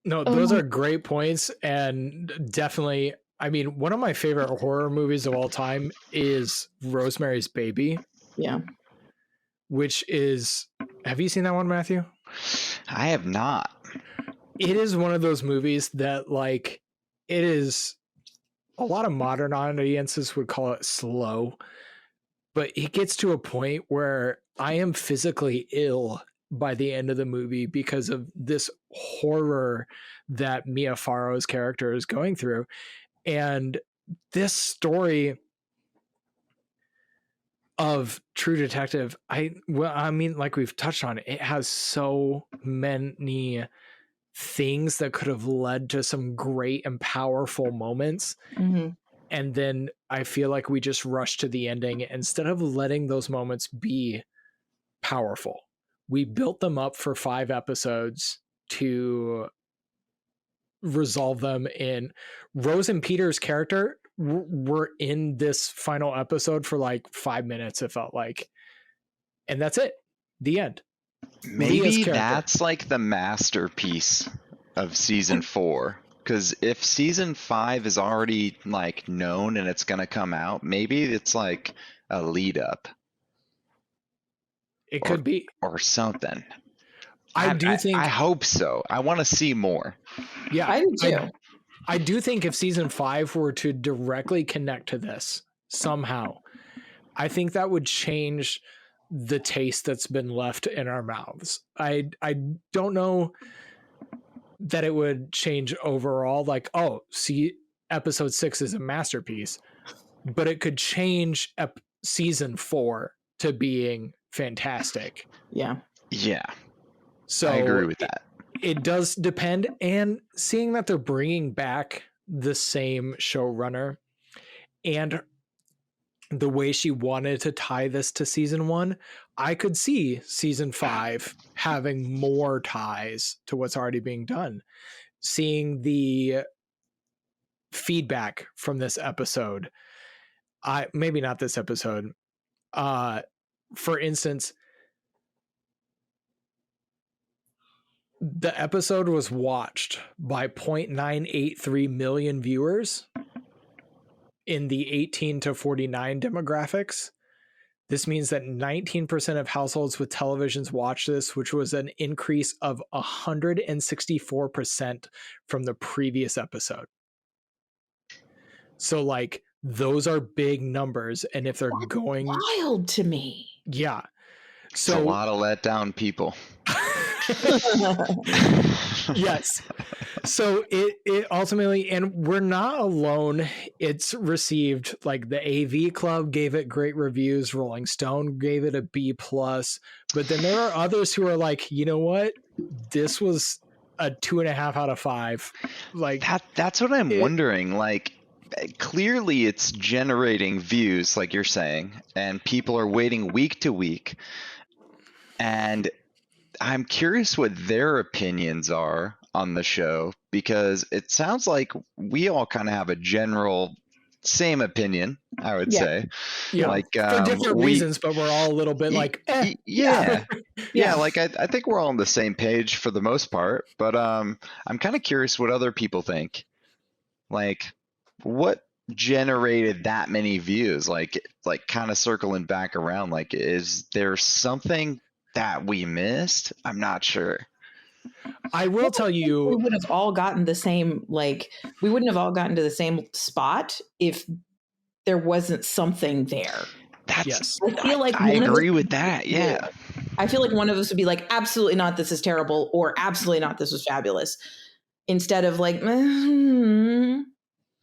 No, those are great points. And definitely, I mean, one of my favorite horror movies of all time is Rosemary's Baby. Yeah. Which is, have you seen that one, Matthew? I have not. It is one of those movies that, like, it is, a lot of modern audiences would call it slow, but it gets to a point where I am physically ill by the end of the movie because of this horror that Mia Farrow's character is going through. And this story of True Detective, I mean, like we've touched on, it has so many things that could have led to some great and powerful moments. Mm-hmm. And then I feel like we just rushed to the ending instead of letting those moments be powerful. We built them up for 5 episodes to resolve them in. Rose and Peter's character were in this final episode for like 5 minutes, it felt like. And that's it. The end. Maybe that's like the masterpiece of season 4. Because if season 5 is already like known and it's gonna come out, maybe it's like a lead up. It could be. Or something. I hope so. I want to see more. Yeah, I do too. I do think if season 5 were to directly connect to this somehow, I think that would change the taste that's been left in our mouths. I don't know that it would change overall, like, oh, see, episode 6 is a masterpiece, but it could change season 4 to being fantastic. Yeah. So I agree with that. It does depend, and seeing that they're bringing back the same showrunner and the way she wanted to tie this to season 1, I could see season 5 having more ties to what's already being done. Seeing the feedback from this episode, maybe not this episode. For instance, the episode was watched by 0.983 million viewers in the 18 to 49 demographics. This means that 19% of households with televisions watch this, which was an increase of 164% from the previous episode. So, like, those are big numbers. And if they're going wild to me. Yeah. So it's a lot of letdown people. Yes. So it ultimately, and we're not alone. It's received, like, the AV Club gave it great reviews. Rolling Stone gave it a B+. But then there are others who are like, you know what? This was a 2.5 out of 5. Like, that's what I'm wondering. Like, clearly it's generating views, like you're saying, and people are waiting week to week. And I'm curious what their opinions are on the show, because it sounds like we all kind of have a general same opinion, I would say. Yeah, like, for different reasons, but we're all a little bit like, yeah. Like I think we're all on the same page for the most part, but I'm kind of curious what other people think. Like, what generated that many views? Like kind of circling back around, like, is there something that we missed? I'm not sure. I will tell you, we would have all gotten the same, like, we wouldn't have all gotten to the same spot if there wasn't something there. Yes. I feel like I agree with that. Yeah. I feel like one of us would be like, absolutely not, this is terrible, or absolutely not, this was fabulous, instead of like,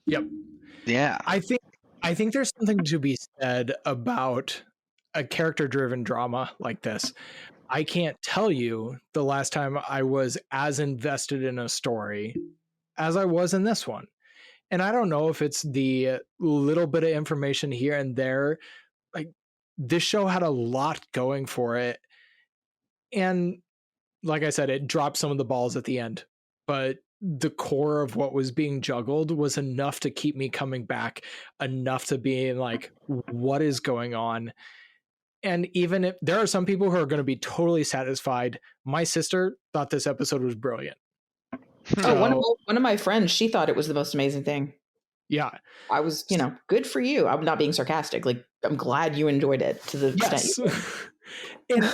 Yep. Yeah. I think there's something to be said about a character-driven drama like this. I can't tell you the last time I was as invested in a story as I was in this one. And I don't know if it's the little bit of information here and there. Like, this show had a lot going for it. And like I said, it dropped some of the balls at the end. But the core of what was being juggled was enough to keep me coming back, enough to be like, what is going on? And even if there are some people who are going to be totally satisfied, my sister thought this episode was brilliant. One of my friends, she thought it was the most amazing thing. Yeah. I was, good for you. I'm not being sarcastic. Like, I'm glad you enjoyed it to the extent. And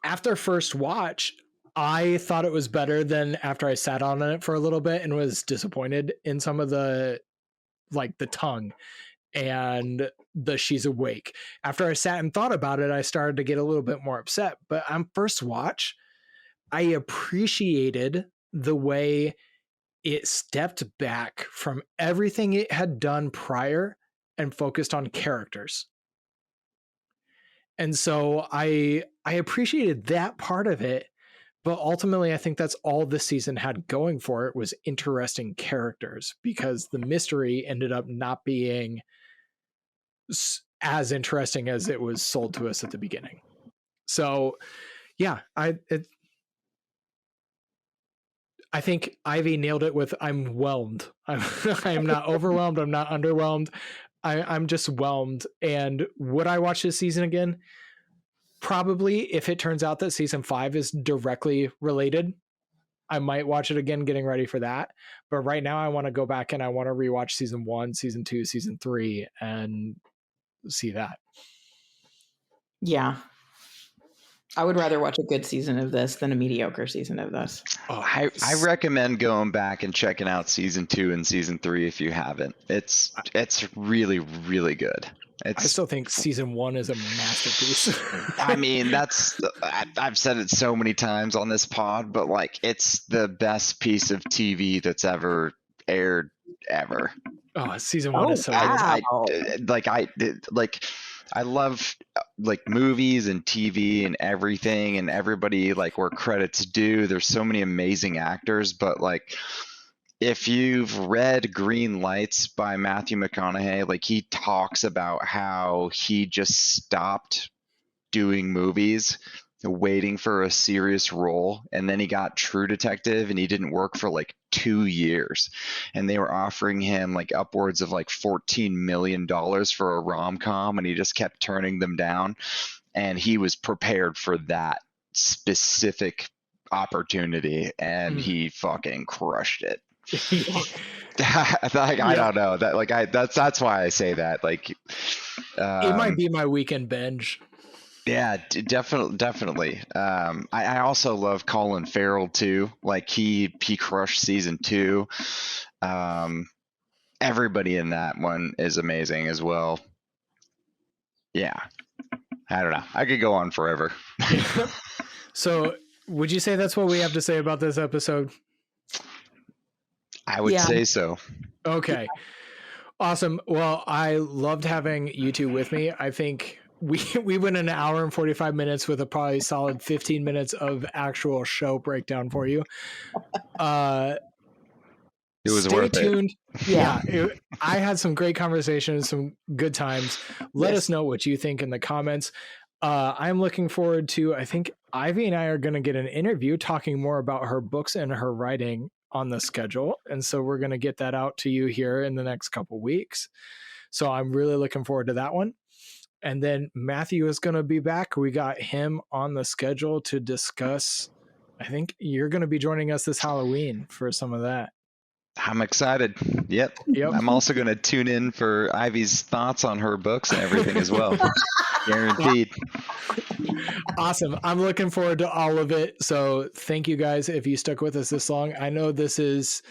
after first watch, I thought it was better than after I sat on it for a little bit and was disappointed in some of the, like, the tongue and the she's awake. After I sat and thought about it, I started to get a little bit more upset. But on first watch, I appreciated the way it stepped back from everything it had done prior and focused on characters. And so I appreciated that part of it. But ultimately, I think that's all this season had going for it, was interesting characters, because the mystery ended up not being as interesting as it was sold to us at the beginning. So yeah, I think Ivy nailed it with I'm whelmed. I'm not overwhelmed. I'm not underwhelmed. I'm just whelmed. And would I watch this season again? Probably, if it turns out that season 5 is directly related, I might watch it again, getting ready for that. But right now, I want to go back and I want to rewatch season 1, season 2, season 3, and see that. Yeah. I would rather watch a good season of this than a mediocre season of this. I recommend going back and checking out season 2 and season 3 if you haven't. It's really, really good. I still think season 1 is a masterpiece. I mean, I've said it so many times on this pod, but like, it's the best piece of TV that's ever aired ever. Oh, season 1 is so good. I love like movies and TV and everything, and everybody, like, where credit's due. There's so many amazing actors, but like, if you've read Green Lights by Matthew McConaughey, like, he talks about how he just stopped doing movies waiting for a serious role, and then he got True Detective and he didn't work for like 2 years, and they were offering him like upwards of like $14 million for a rom-com, and he just kept turning them down, and he was prepared for that specific opportunity, and he fucking crushed it. I don't know that, like, that's why I say that, like, it might be my weekend binge. Yeah, definitely. I also love Colin Farrell too. Like, he crushed season 2. Everybody in that one is amazing as well. Yeah, I don't know. I could go on forever. So, would you say that's what we have to say about this episode? I would say so. Okay. Awesome. Well, I loved having you two with me. I think we went an hour and 45 minutes with a probably solid 15 minutes of actual show breakdown for you. It was stay worth tuned. It. Yeah. I had some great conversations, some good times. Let us know what you think in the comments. I'm looking forward to, I think Ivy and I are going to get an interview talking more about her books and her writing on the schedule. And so we're going to get that out to you here in the next couple weeks. So I'm really looking forward to that one. And then Matthew is going to be back. We got him on the schedule to discuss. I think you're going to be joining us this Halloween for some of that. I'm excited. Yep. I'm also going to tune in for Ivy's thoughts on her books and everything as well. Guaranteed. Awesome. I'm looking forward to all of it. So thank you guys if you stuck with us this long. I know this is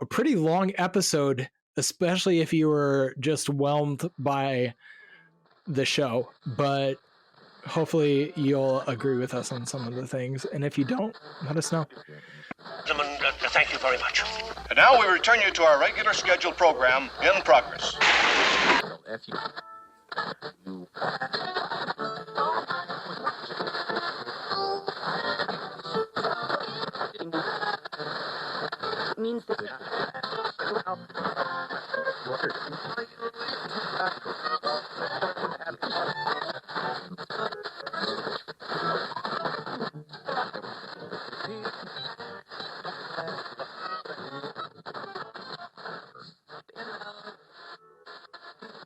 a pretty long episode, especially if you were just whelmed by the show, but hopefully you'll agree with us on some of the things. And if you don't, let us know. Gentlemen, thank you very much. And now we return you to our regular scheduled program in progress. Means that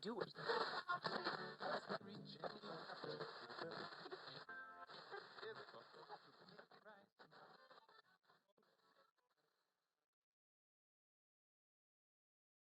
do it.